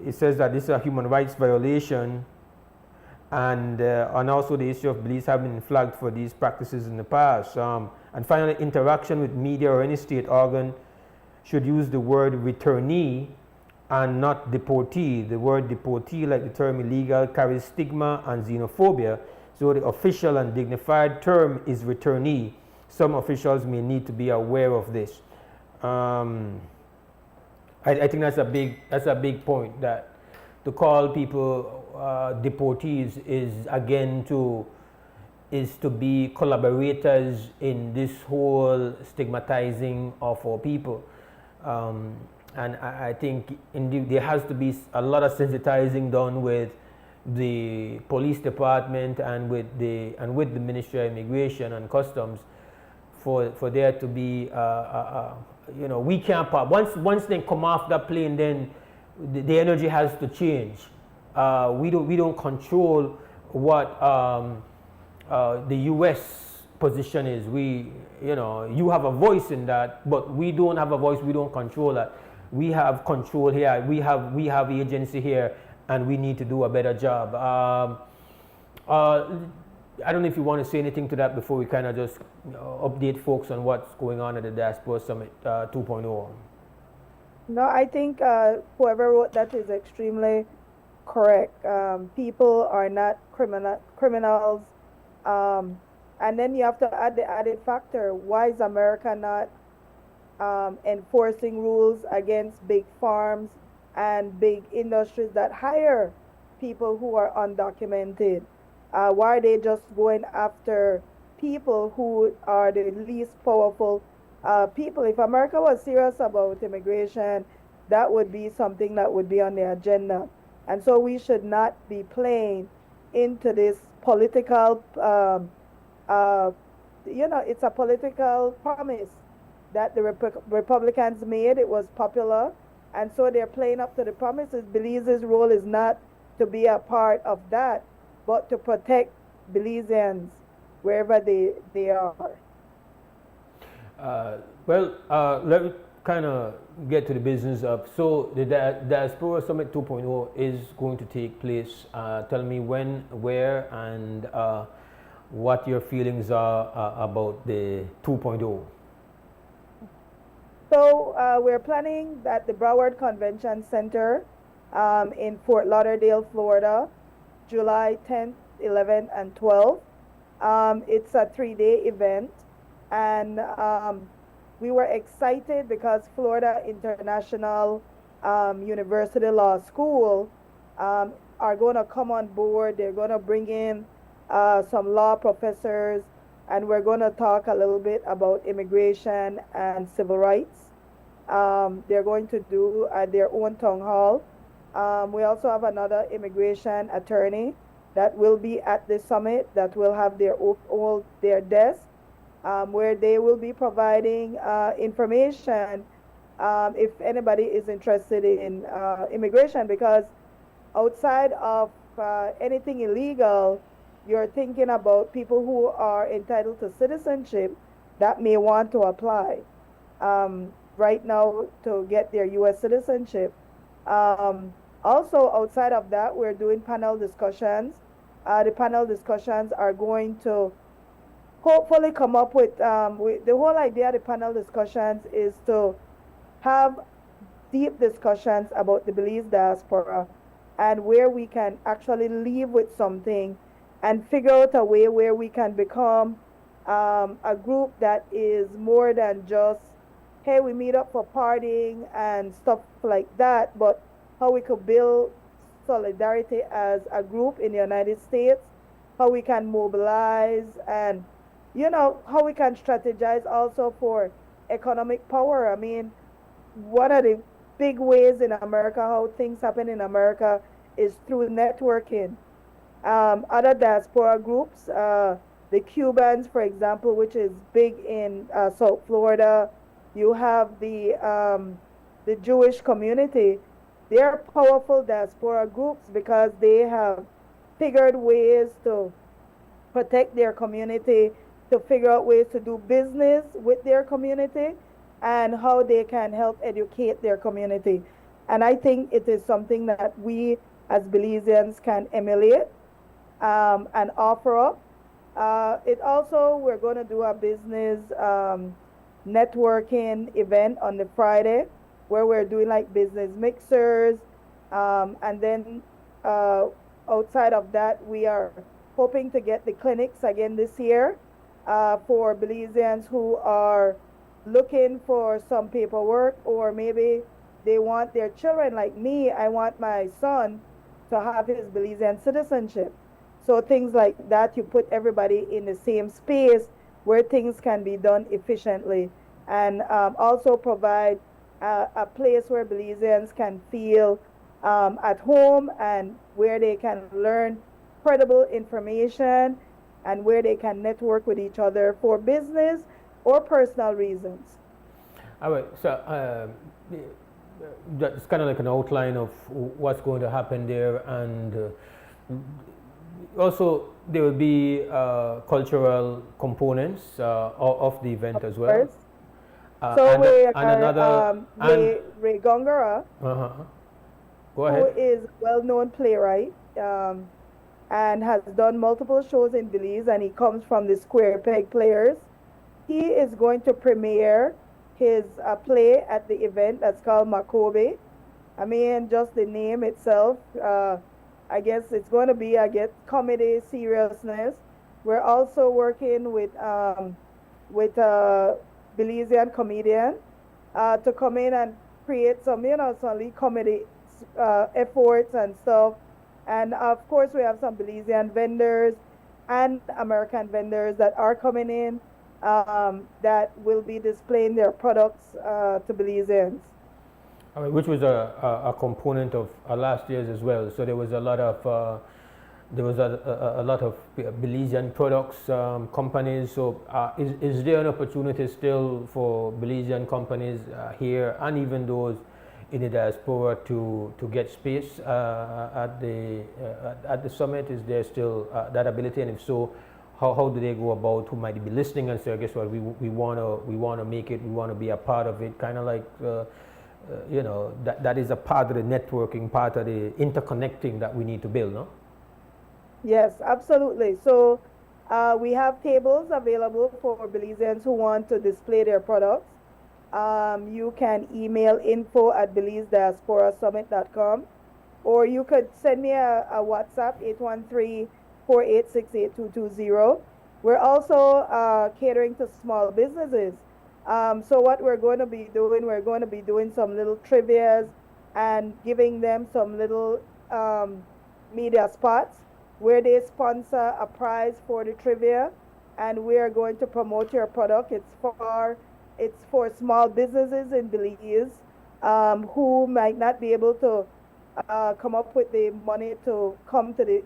It says that this is a human rights violation, and also the issue of Belize have been flagged for these practices in the past. And finally, interaction with media or any state organ should use the word returnee and not deportee. The word deportee, like the term illegal, carries stigma and xenophobia. So the official and dignified term is returnee. Some officials may need to be aware of this. I think that's a big point, that to call people deportees is again to be collaborators in this whole stigmatizing of our people. And I think indeed there has to be a lot of sensitizing done with the police department and with the Ministry of Immigration and Customs for there to be we can't pop once they come off that plane, then the energy has to change. We don't control what the U.S. position is. You have a voice in that, but we don't have a voice. We don't control that. We have control here. We have agency here, and we need to do a better job. I don't know if you want to say anything to that before we kind of just update folks on what's going on at the Diaspora Summit 2.0. No, I think whoever wrote that is extremely correct. People are not criminals. And then you have to add the added factor. Why is America not enforcing rules against big farms and big industries that hire people who are undocumented? Why are they just going after people who are the least powerful people? If America was serious about immigration, that would be something that would be on the agenda. And so we should not be playing into this political, it's a political promise that the Republicans made. It was popular. And so they're playing up to the promises. Belize's role is not to be a part of that, but to protect Belizeans wherever they are. Let me kind of get to the business of, so the Diaspora Summit 2.0 is going to take place. Tell me when, where, and what your feelings are about the 2.0. So we're planning at the Broward Convention Center in Fort Lauderdale, Florida, July 10th, 11th, and 12th. It's a 3-day event, and we were excited because Florida International University Law School are going to come on board. They're going to bring in some law professors, and we're going to talk a little bit about immigration and civil rights. They're going to do their own town hall. We also have another immigration attorney that will be at the summit, that will have their desk, where they will be providing information if anybody is interested in immigration, because outside of anything illegal, you're thinking about people who are entitled to citizenship that may want to apply right now to get their U.S. citizenship. Also, outside of that, we're doing panel discussions. The panel discussions are going to hopefully come up with the whole idea of the panel discussions is to have deep discussions about the Belize diaspora and where we can actually leave with something and figure out a way where we can become a group that is more than just, hey, we meet up for partying and stuff like that, but how we could build solidarity as a group in the United States, how we can mobilize, and how we can strategize also for economic power. I mean, one of the big ways in America, how things happen in America, is through networking. Other diaspora groups, the Cubans, for example, which is big in South Florida, you have the Jewish community. They are powerful diaspora groups because they have figured ways to protect their community, to figure out ways to do business with their community, and how they can help educate their community. And I think it is something that we as Belizeans can emulate and offer up. We're going to do a business networking event on the Friday, where we're doing like business mixers, and then outside of that, we are hoping to get the clinics again this year for Belizeans who are looking for some paperwork, or maybe they want their children, like me, I want my son to have his Belizean citizenship. So things like that, you put everybody in the same space where things can be done efficiently, and also provide a place where Belizeans can feel at home, and where they can learn credible information, and where they can network with each other for business or personal reasons. All right, so that's kind of like an outline of what's going to happen there, and also there will be cultural components of the event as well. So Ray Gongora, Go ahead. who is a well-known playwright and has done multiple shows in Belize, and he comes from the Square Peg Players. He is going to premiere his play at the event that's called Makobe. I mean, just the name itself, I guess it's going to be, comedy seriousness. We're also working with a Belizean comedian to come in and create some, some comedy efforts and stuff. And of course, we have some Belizean vendors and American vendors that are coming in that will be displaying their products to Belizeans. Which was a component of last year's as well. So there was a lot of Belizean products companies. So is there an opportunity still for Belizean companies here, and even those in the diaspora, to get space at the summit? Is there still that ability, and if so, how do they go about, who might be listening and say, I guess what, we want to make it, we want to be a part of it, kind of like that is a part of the networking, part of the interconnecting that we need to build, no? Yes, absolutely. So we have tables available for Belizeans who want to display their products. You can email info@BelizeDiasporaSummit.com, or you could send me a WhatsApp, 813-486-8220. We're also catering to small businesses. So what we're going to be doing some little trivias and giving them some little media spots where they sponsor a prize for the trivia, and we are going to promote your product. It's for small businesses in Belize who might not be able to come up with the money to come to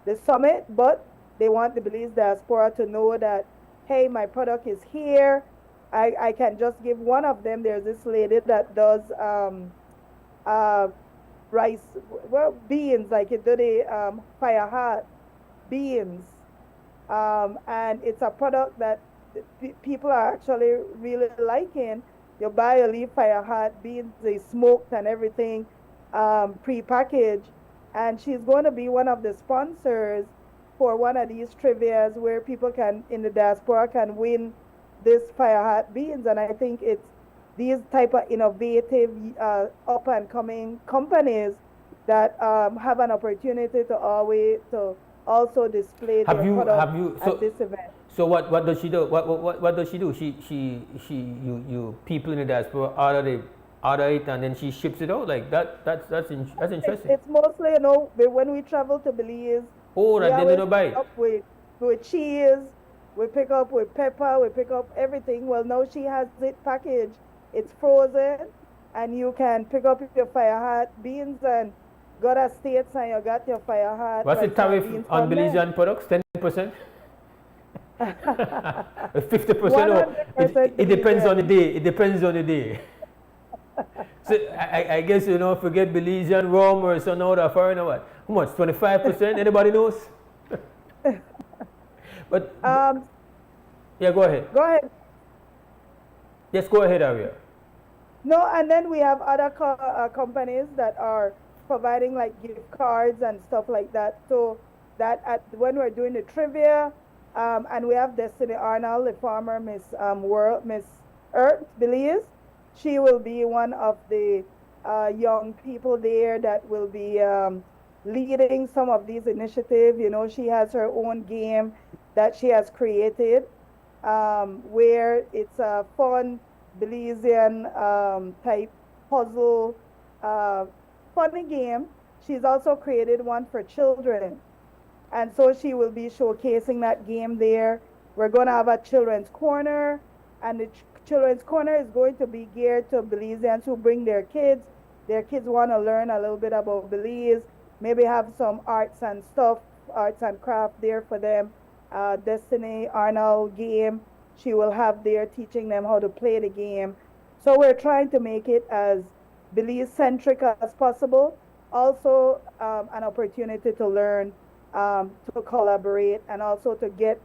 the summit, but they want the Belize diaspora to know that, hey, my product is here. I can just give one of them. There's this lady that does rice, well, beans, like it do the fire heart beans. And it's a product that people are actually really liking. You buy a leaf fire heart beans, they smoked and everything, pre-packaged. And she's going to be one of the sponsors for one of these trivias where people can, in the diaspora, can win this fire heart beans. And I think it's these type of innovative, up and coming companies that have an opportunity to also display their product at this event. So what does she do? What does she do? You people in the diaspora order it and then she ships it out like that. That's interesting. It's mostly, when we travel to Belize. Oh, right, then you buy it. Up with cheese, we pick up with pepper, we pick up everything. Well, now she has it packaged. It's frozen, and you can pick up your fire heart beans and go to States and you got your fire heart. What's the tariff on Belizean products? 10%? 50%? It depends on the day. It depends on the day. So I guess, forget Belizean rum or some other foreign or what? How much? 25%? Anybody knows? But yeah, go ahead. Go ahead. Yes, go ahead, Aria. No, and then we have other companies that are providing like gift cards and stuff like that. So that when we're doing the trivia, and we have Destiny Arnold, the former Miss Earth Belize. She will be one of the young people there that will be leading some of these initiatives. She has her own game that she has created, where it's a fun Belizean type puzzle, funny game. She's also created one for children. And so she will be showcasing that game there. We're going to have a children's corner, and the children's corner is going to be geared to Belizeans who bring their kids. Their kids want to learn a little bit about Belize, maybe have some arts and craft there for them. Destiny Arnold game, she will have there teaching them how to play the game. So we're trying to make it as Belize-centric as possible. Also an opportunity to learn, to collaborate, and also to get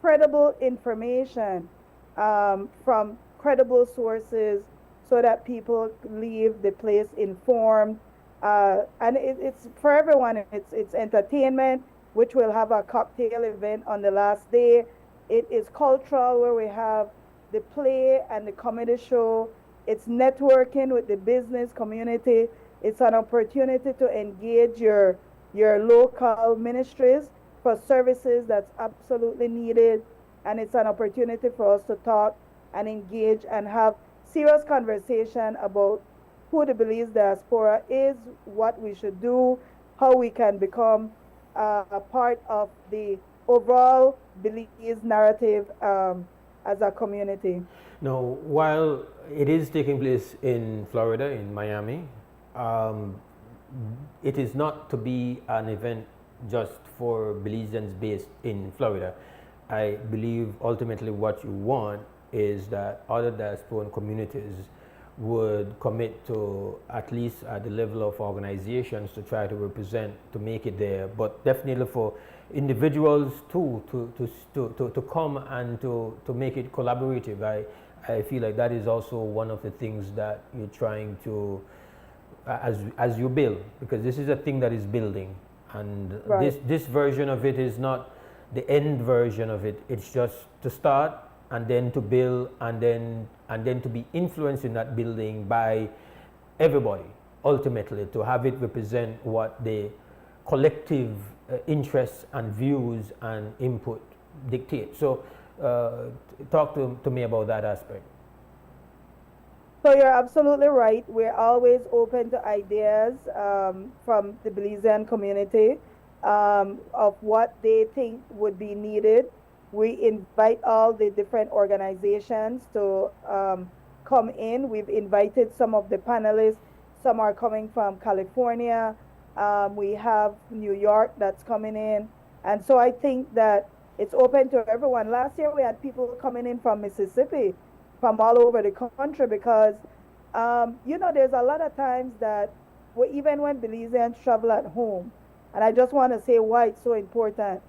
credible information from credible sources so that people leave the place informed. And it's for everyone. It's entertainment, which will have a cocktail event on the last day. It is cultural, where we have the play and the comedy show. It's networking with the business community. It's an opportunity to engage your local ministries for services that's absolutely needed. And it's an opportunity for us to talk and engage and have serious conversation about who the Belize diaspora is, what we should do, how we can become a part of the overall Belize narrative as a community. Now, while it is taking place in Florida, in Miami, it is not to be an event just for Belizeans based in Florida. I believe ultimately what you want is that other diasporan communities would commit to, at least at the level of organizations, to try to represent, to make it there, but definitely for individuals too, to come and to make it collaborative. I feel like that is also one of the things that you're trying to, as you build, because this is a thing that is building, and right. this version of it is not the end version of it. It's just to start and then to build and then to be influenced in that building by everybody, ultimately to have it represent what the collective interests and views and input dictate. So talk to me about that aspect. So you're absolutely right. We're always open to ideas from the Belizean community of what they think would be needed. We invite all the different organizations to come in. We've invited some of the panelists. Some are coming from California. We have New York that's coming in. And so I think that it's open to everyone. Last year we had people coming in from Mississippi, from all over the country, because there's a lot of times that even when Belizeans travel at home, and I just want to say why it's so important.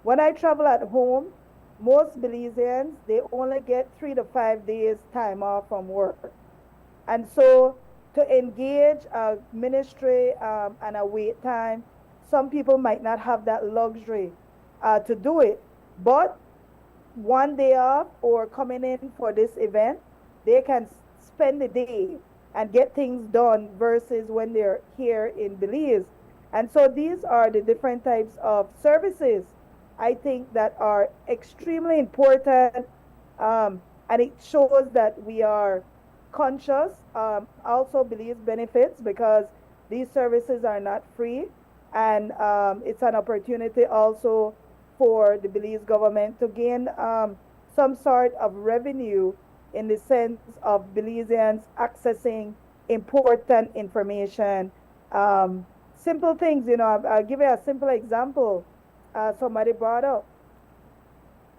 When I travel at home, most Belizeans, they only get 3 to 5 days time off from work. And so to engage a ministry and a wait time, some people might not have that luxury to do it. But one day off or coming in for this event, they can spend the day and get things done versus when they're here in Belize. And so these are the different types of services I think that are extremely important, and it shows that we are conscious. Also Belize benefits because these services are not free, and it's an opportunity also for the Belize government to gain some sort of revenue in the sense of Belizeans accessing important information. Simple things, I'll give you a simple example somebody brought up.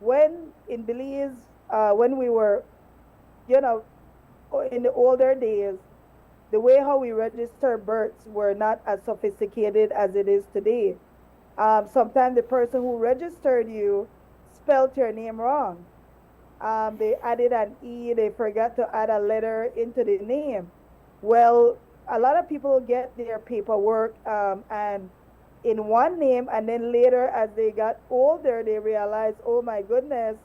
When in Belize, when we were, in the older days, the way how we register births were not as sophisticated as it is today. Sometimes the person who registered you spelled your name wrong. They added an E, they forgot to add a letter into the name. Well, a lot of people get their paperwork and in one name, and then later as they got older, they realized, oh my goodness,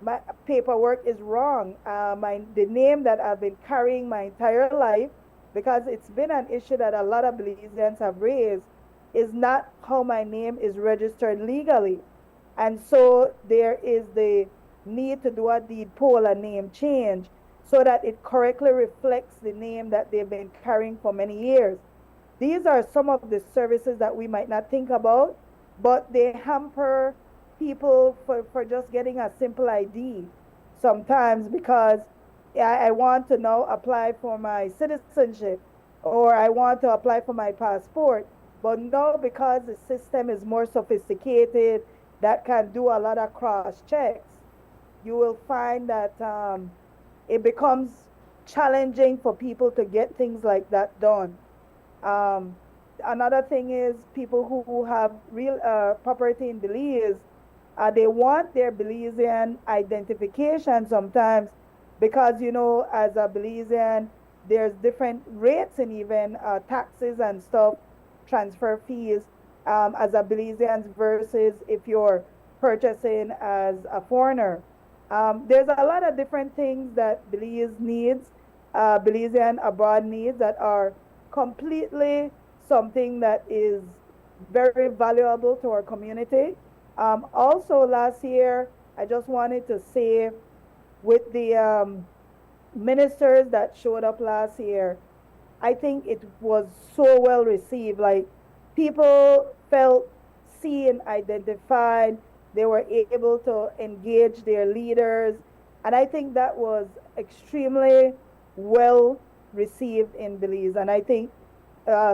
my paperwork is wrong. The name that I've been carrying my entire life, because it's been an issue that a lot of Belizeans have raised, is not how my name is registered legally. And so there is the need to do a deed poll, a name change, so that it correctly reflects the name that they've been carrying for many years. These are some of the services that we might not think about, but they hamper people for just getting a simple ID sometimes, because I want to now apply for my citizenship, or I want to apply for my passport. But now, because the system is more sophisticated, that can do a lot of cross checks, you will find that it becomes challenging for people to get things like that done. Another thing is people who have real property in Belize, they want their Belizean identification sometimes, because as a Belizean, there's different rates and even taxes and stuff, transfer fees as a Belizean versus if you're purchasing as a foreigner. There's a lot of different things that Belize needs, Belizean abroad needs, that are completely something that is very valuable to our community. Also last year, I just wanted to say, with the ministers that showed up last year, I think it was so well received. Like, people felt seen, identified, they were able to engage their leaders, and I think that was extremely well received in Belize. And I think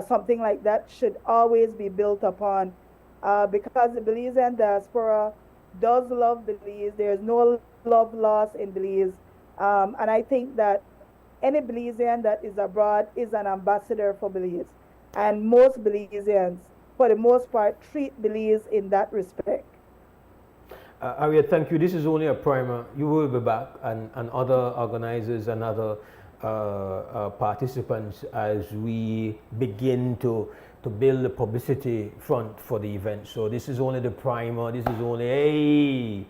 something like that should always be built upon, because the Belizean diaspora does love Belize. There's no love lost in Belize, and I think that any Belizean that is abroad is an ambassador for Belize, and most Belizeans, for the most part, treat Belize in that respect. Harriet, thank you. This is only a primer. You will be back, and other organizers and other participants, as we begin to build the publicity front for the event. So this is only the primer. This is only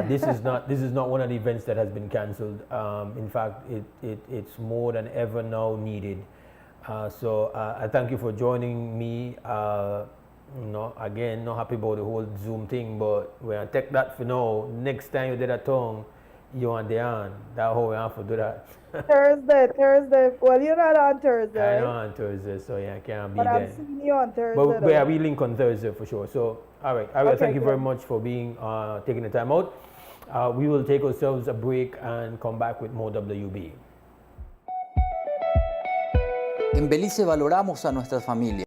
this is not one of the events that has been cancelled. In fact, it's more than ever now needed. So I thank you for joining me. Again, not happy about the whole Zoom thing, but we're gonna take that for now. Next time you did a tongue, You want the on. That whole we have to do that. Thursday. Well, you're not on Thursday, I know right? on Thursday, so yeah, I can't be But I'm there. seeing you on Thursday. But though. yeah, we link on Thursday for sure. So, all right, Ariel, Okay, thank you very good. much for being taking the time out. We will take ourselves a break and come back with more WB. En Belice valoramos a nuestras familias.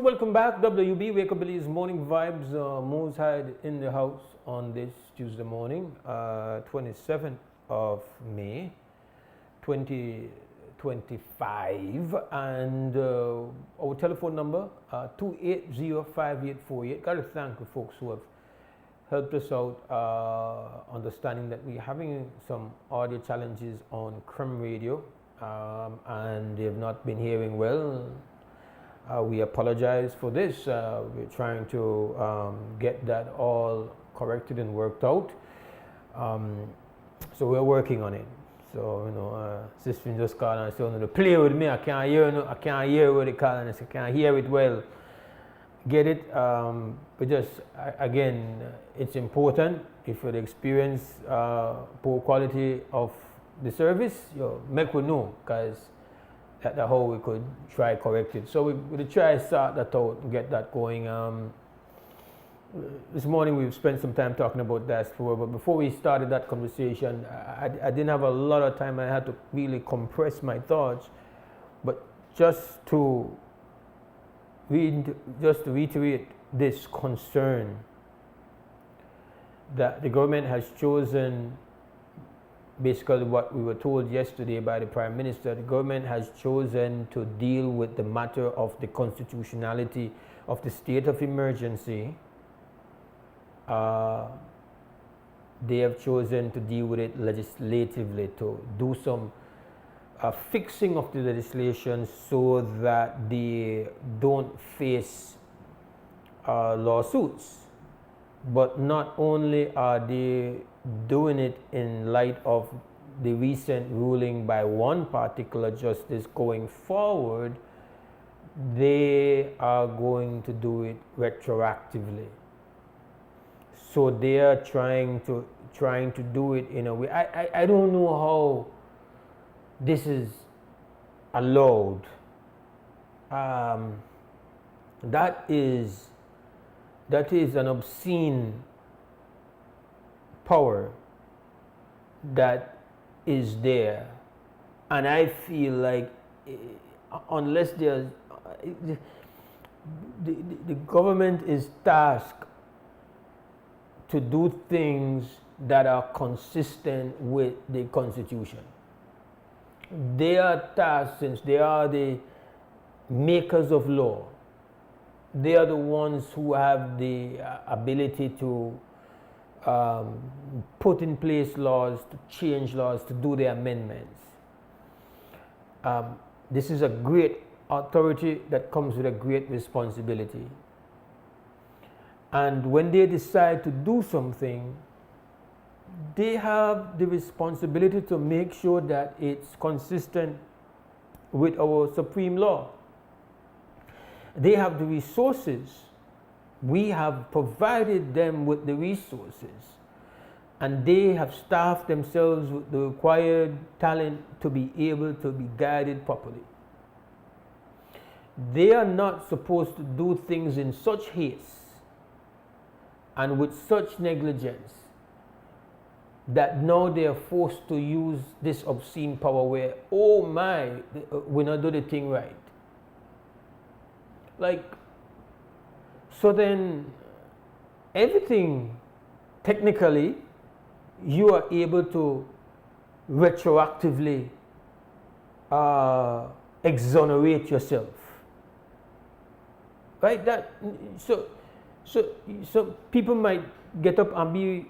welcome back. WUB, Wake Up Billy's Morning Vibes. Mose, Hyde in the house on this Tuesday morning, 27th of May, 2025. And our telephone number, 280-5848. Got to thank the folks who have helped us out, understanding that we're having some audio challenges on Creme Radio, and they've not been hearing well. We apologize for this. We're trying to get that all corrected and worked out. So we're working on it. So, you know, sister just called and said, no, play with me. I can't hear what they call and I can't hear it well. Get it? But just, again, it's important if you experience poor quality of the service, make we know, because that's how we could try correct it. So we'll try sort that out and get that going. This morning we've spent some time talking about Diaspora, but before we started that conversation, I didn't have a lot of time. I had to really compress my thoughts. But just to reiterate this concern that the government has chosen, basically what we were told yesterday by the Prime Minister, the government has chosen to deal with the matter of the constitutionality of the state of emergency. They have chosen to deal with it legislatively, to do some fixing of the legislation so that they don't face lawsuits. But not only are they doing it in light of the recent ruling by one particular justice going forward, they are going to do it retroactively. So they are trying to do it in a way. I don't know how this is allowed. That is an obscene power that is there, and I feel like unless there's the government is tasked to do things that are consistent with the Constitution. They are tasked, since they are the makers of law, they are the ones who have the ability to put in place laws, to change laws, to do the amendments. This is a great authority that comes with a great responsibility. And when they decide to do something, they have the responsibility to make sure that it's consistent with our supreme law. They have the resources. We have provided them with the resources, and they have staffed themselves with the required talent to be able to be guided properly. They are not supposed to do things in such haste and with such negligence that now they are forced to use this obscene power where, oh my, we not do the thing right. Like, so then everything, technically, you are able to retroactively exonerate yourself. Right? So people might get up and be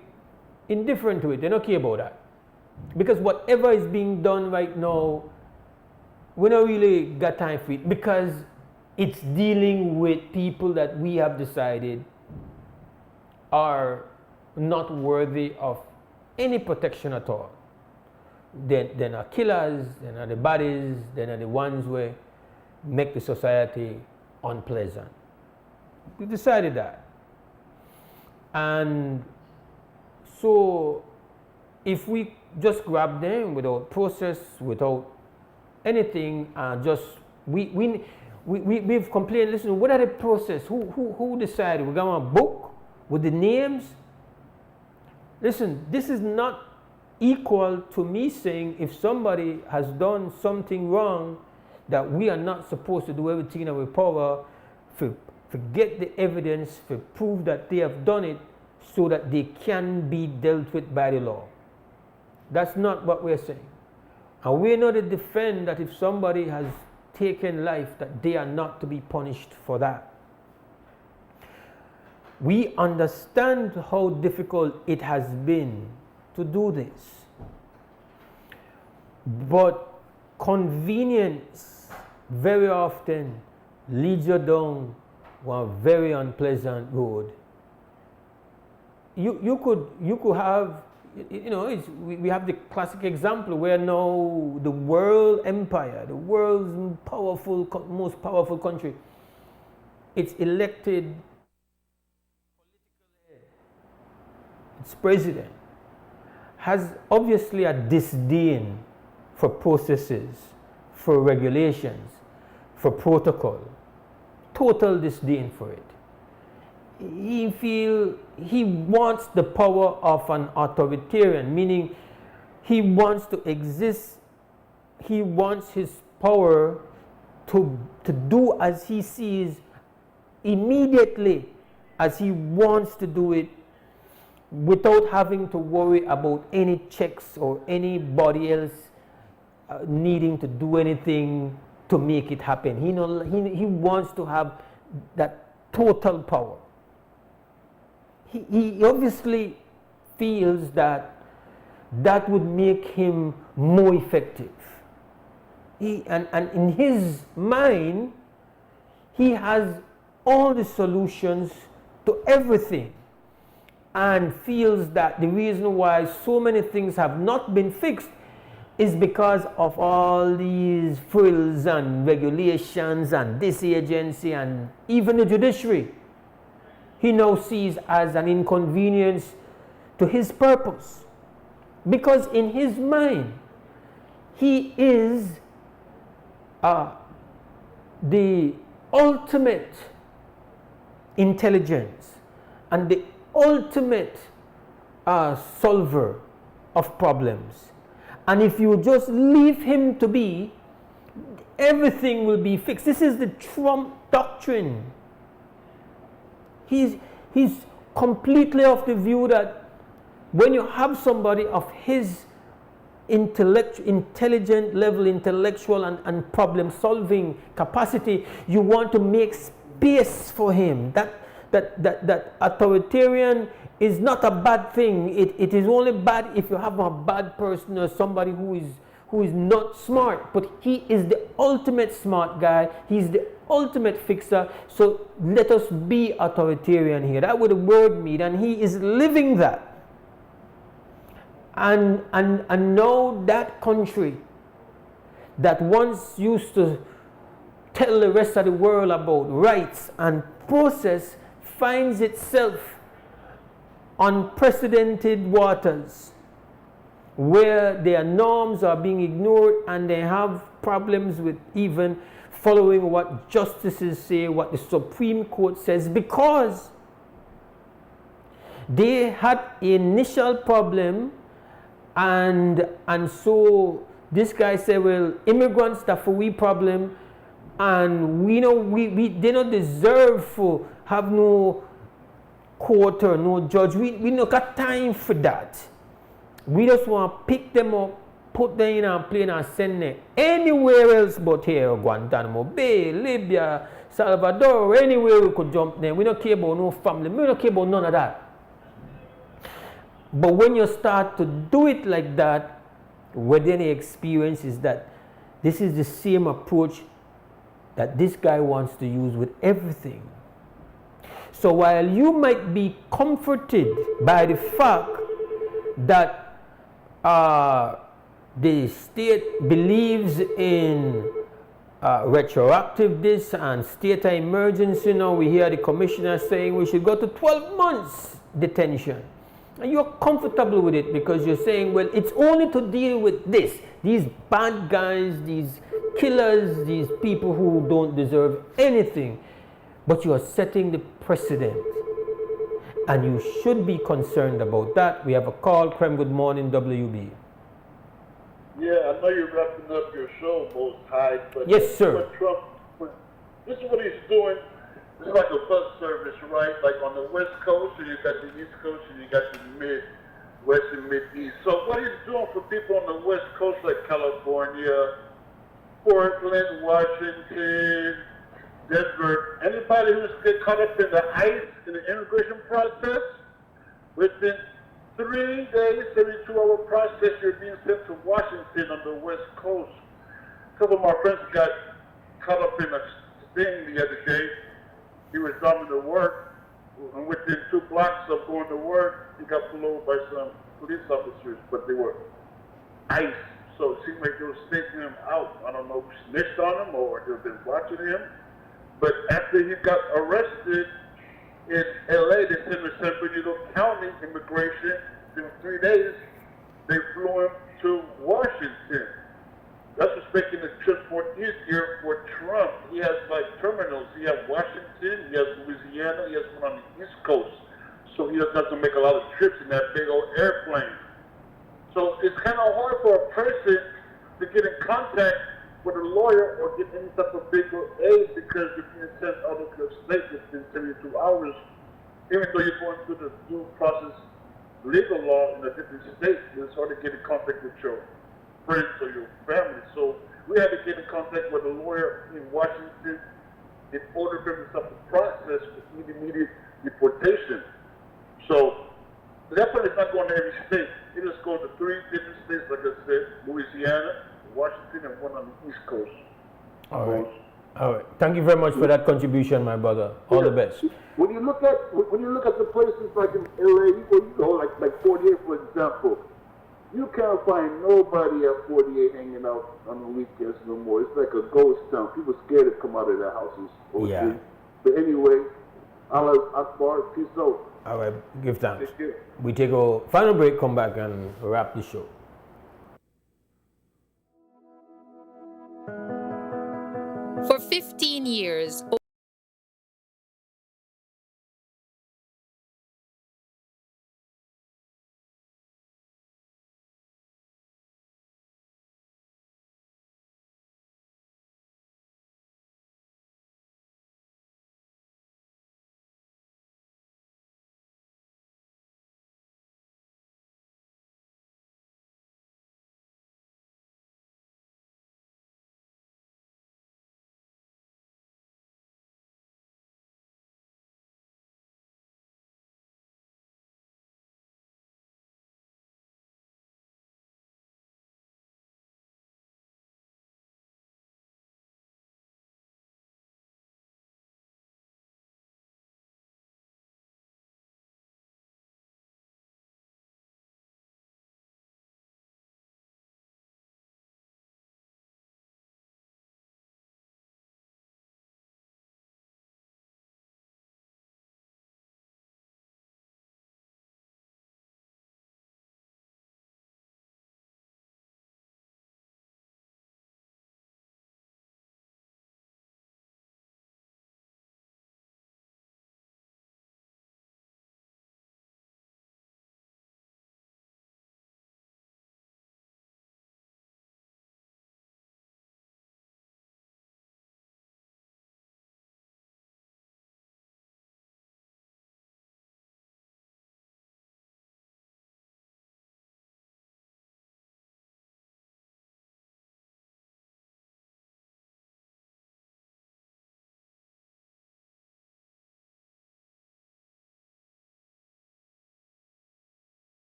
indifferent to it. They don't care about that. Because whatever is being done right now, we don't really got time for it, because it's dealing with people that we have decided are not worthy of any protection at all. They're not killers, they're not the bodies, they're not the ones who make the society unpleasant. We decided that. And so if we just grab them without process, without anything, we've complained, listen, what are the process? Who decided? We're going to book with the names? Listen, this is not equal to me saying if somebody has done something wrong that we are not supposed to do everything in our power for get the evidence, for prove that they have done it so that they can be dealt with by the law. That's not what we're saying. And we're not to defend that if somebody has taken life, that they are not to be punished for that. We understand how difficult it has been to do this. But convenience very often leads you down one very unpleasant road. You could have, you know, we have the classic example where now the world empire, the world's most powerful country, it's elected its president, has obviously a disdain for processes, for regulations, for protocol, total disdain for it. He wants the power of an authoritarian, meaning he wants to exist, he wants his power to do as he sees immediately, as he wants to do it, without having to worry about any checks or anybody else needing to do anything to make it happen. He wants to have that total power. He obviously feels that that would make him more effective. And in his mind, he has all the solutions to everything, and feels that the reason why so many things have not been fixed is because of all these frills and regulations and this agency and even the judiciary. He now sees as an inconvenience to his purpose, because in his mind he is the ultimate intelligence and the ultimate solver of problems. And if you just leave him to be, everything will be fixed. This is the Trump doctrine. He's completely of the view that when you have somebody of his intelligent level, intellectual and problem solving capacity, you want to make space for him. That authoritarian is not a bad thing. It is only bad if you have a bad person or somebody who is not smart. But he is the ultimate smart guy. He's the ultimate fixer. So let us be authoritarian here. That would the word mean, and he is living that. And now that country that once used to tell the rest of the world about rights and process finds itself unprecedented waters where their norms are being ignored, and they have problems with even following what justices say, what the Supreme Court says, because they had an initial problem, and so this guy said, well, immigrants that's a we problem, and we know they don't deserve to have no court or no judge. We don't got time for that. We just want to pick them up, put them in a plane and send them anywhere else but here, Guantanamo Bay, Libya, Salvador, anywhere we could jump them. We don't care about no family. We don't care about none of that. But when you start to do it like that, what then the experience is that this is the same approach that this guy wants to use with everything. So while you might be comforted by the fact that the state believes in retroactive this and state of emergency, now we hear the commissioner saying we should go to 12 months detention. And you're comfortable with it because you're saying, well, it's only to deal with this. These bad guys, these killers, these people who don't deserve anything. But you are setting the precedent. And you should be concerned about that. We have a call. Krem, good morning, WUB. Yeah, I know you're wrapping up your show, Mose, Hyde. But yes, sir. Trump, this is what he's doing. it's like a bus service, right? Like on the West Coast, and you got the East Coast, and you got the Midwest and Mid-East. So what he's doing for people on the West Coast, like California, Portland, Washington, Denver, anybody who's get caught up in the ICE, in the immigration process, within 3 days, 72-hour process, you're being sent to Washington on the West Coast. A couple of my friends got caught up in a sting the other day. He was driving to work, and within 2 blocks of going to work, he got pulled over by some police officers, but they were ICE. So it seemed like they were taking him out. I don't know who snitched on him or they've been watching him. But after he got arrested in LA, they sent him to San Bernardino County Immigration. In 3 days, they flew him to Washington. That's what's making the trip more easier for Trump. He has like terminals. He has Washington, he has Louisiana, he has one on the East Coast. So he doesn't have to make a lot of trips in that big old airplane. So it's kind of hard for a person to get in contact with a lawyer or get any type of legal aid because you're being sent out of your state within 72 hours, even though you're going through the due process legal law in a different state. It's hard to get in contact with your friends or your family. So we had to get in contact with a lawyer in Washington in order for him to start the process with immediate deportation. So that one is not going to every state. It just goes to 3 different states, like I said, Louisiana, Washington, and one on the East Coast. All right. All right. Thank you very much for that contribution, my brother. All the best. When you look at the places like in LA, you go like 48, for example, you can't find nobody at 48 hanging out on the weekends no more. It's like a ghost town. People scared to come out of their houses. Okay? Yeah. But anyway, Allah Akbar, peace out. All right. Give thanks. We take a final break, come back and wrap the show. For 15 years,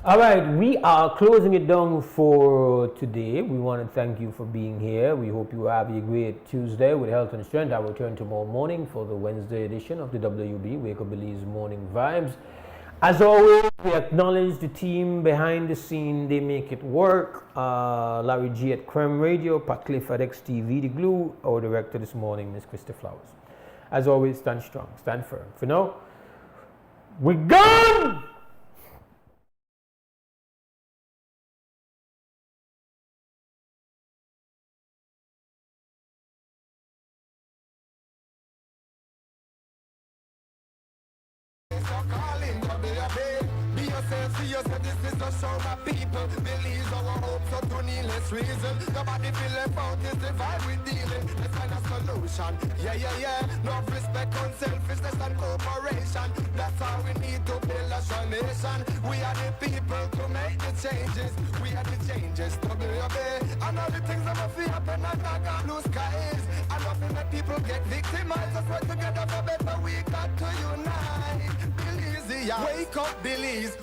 All right, we are closing it down for today. We want to thank you for being here. We hope you have a great Tuesday with health and strength. I will return tomorrow morning for the Wednesday edition of the WUB, Wake Up Belize Morning Vibes. As always, we acknowledge the team behind the scene. They make it work. Larry G at Creme Radio, Pat Cliff at XTV, The Glue, our director this morning, Ms. Krista Flowers. As always, stand strong, stand firm. For now, we're gone! Be yourself, see yourself, this is to show my people. Believe our hopes are to needless reason. Nobody feel left out, is the vibe we dealing. Let's find a solution. Yeah. Love, respect, unselfishness and cooperation. That's how we need to build a strong nation. We are the people to make the changes. We are the changes to be obeyed. And all the things that must happen and not got blue skies. And nothing that people get victimized. Let's work together for better. We got to unite. Belize, yeah. Wake up, Belize.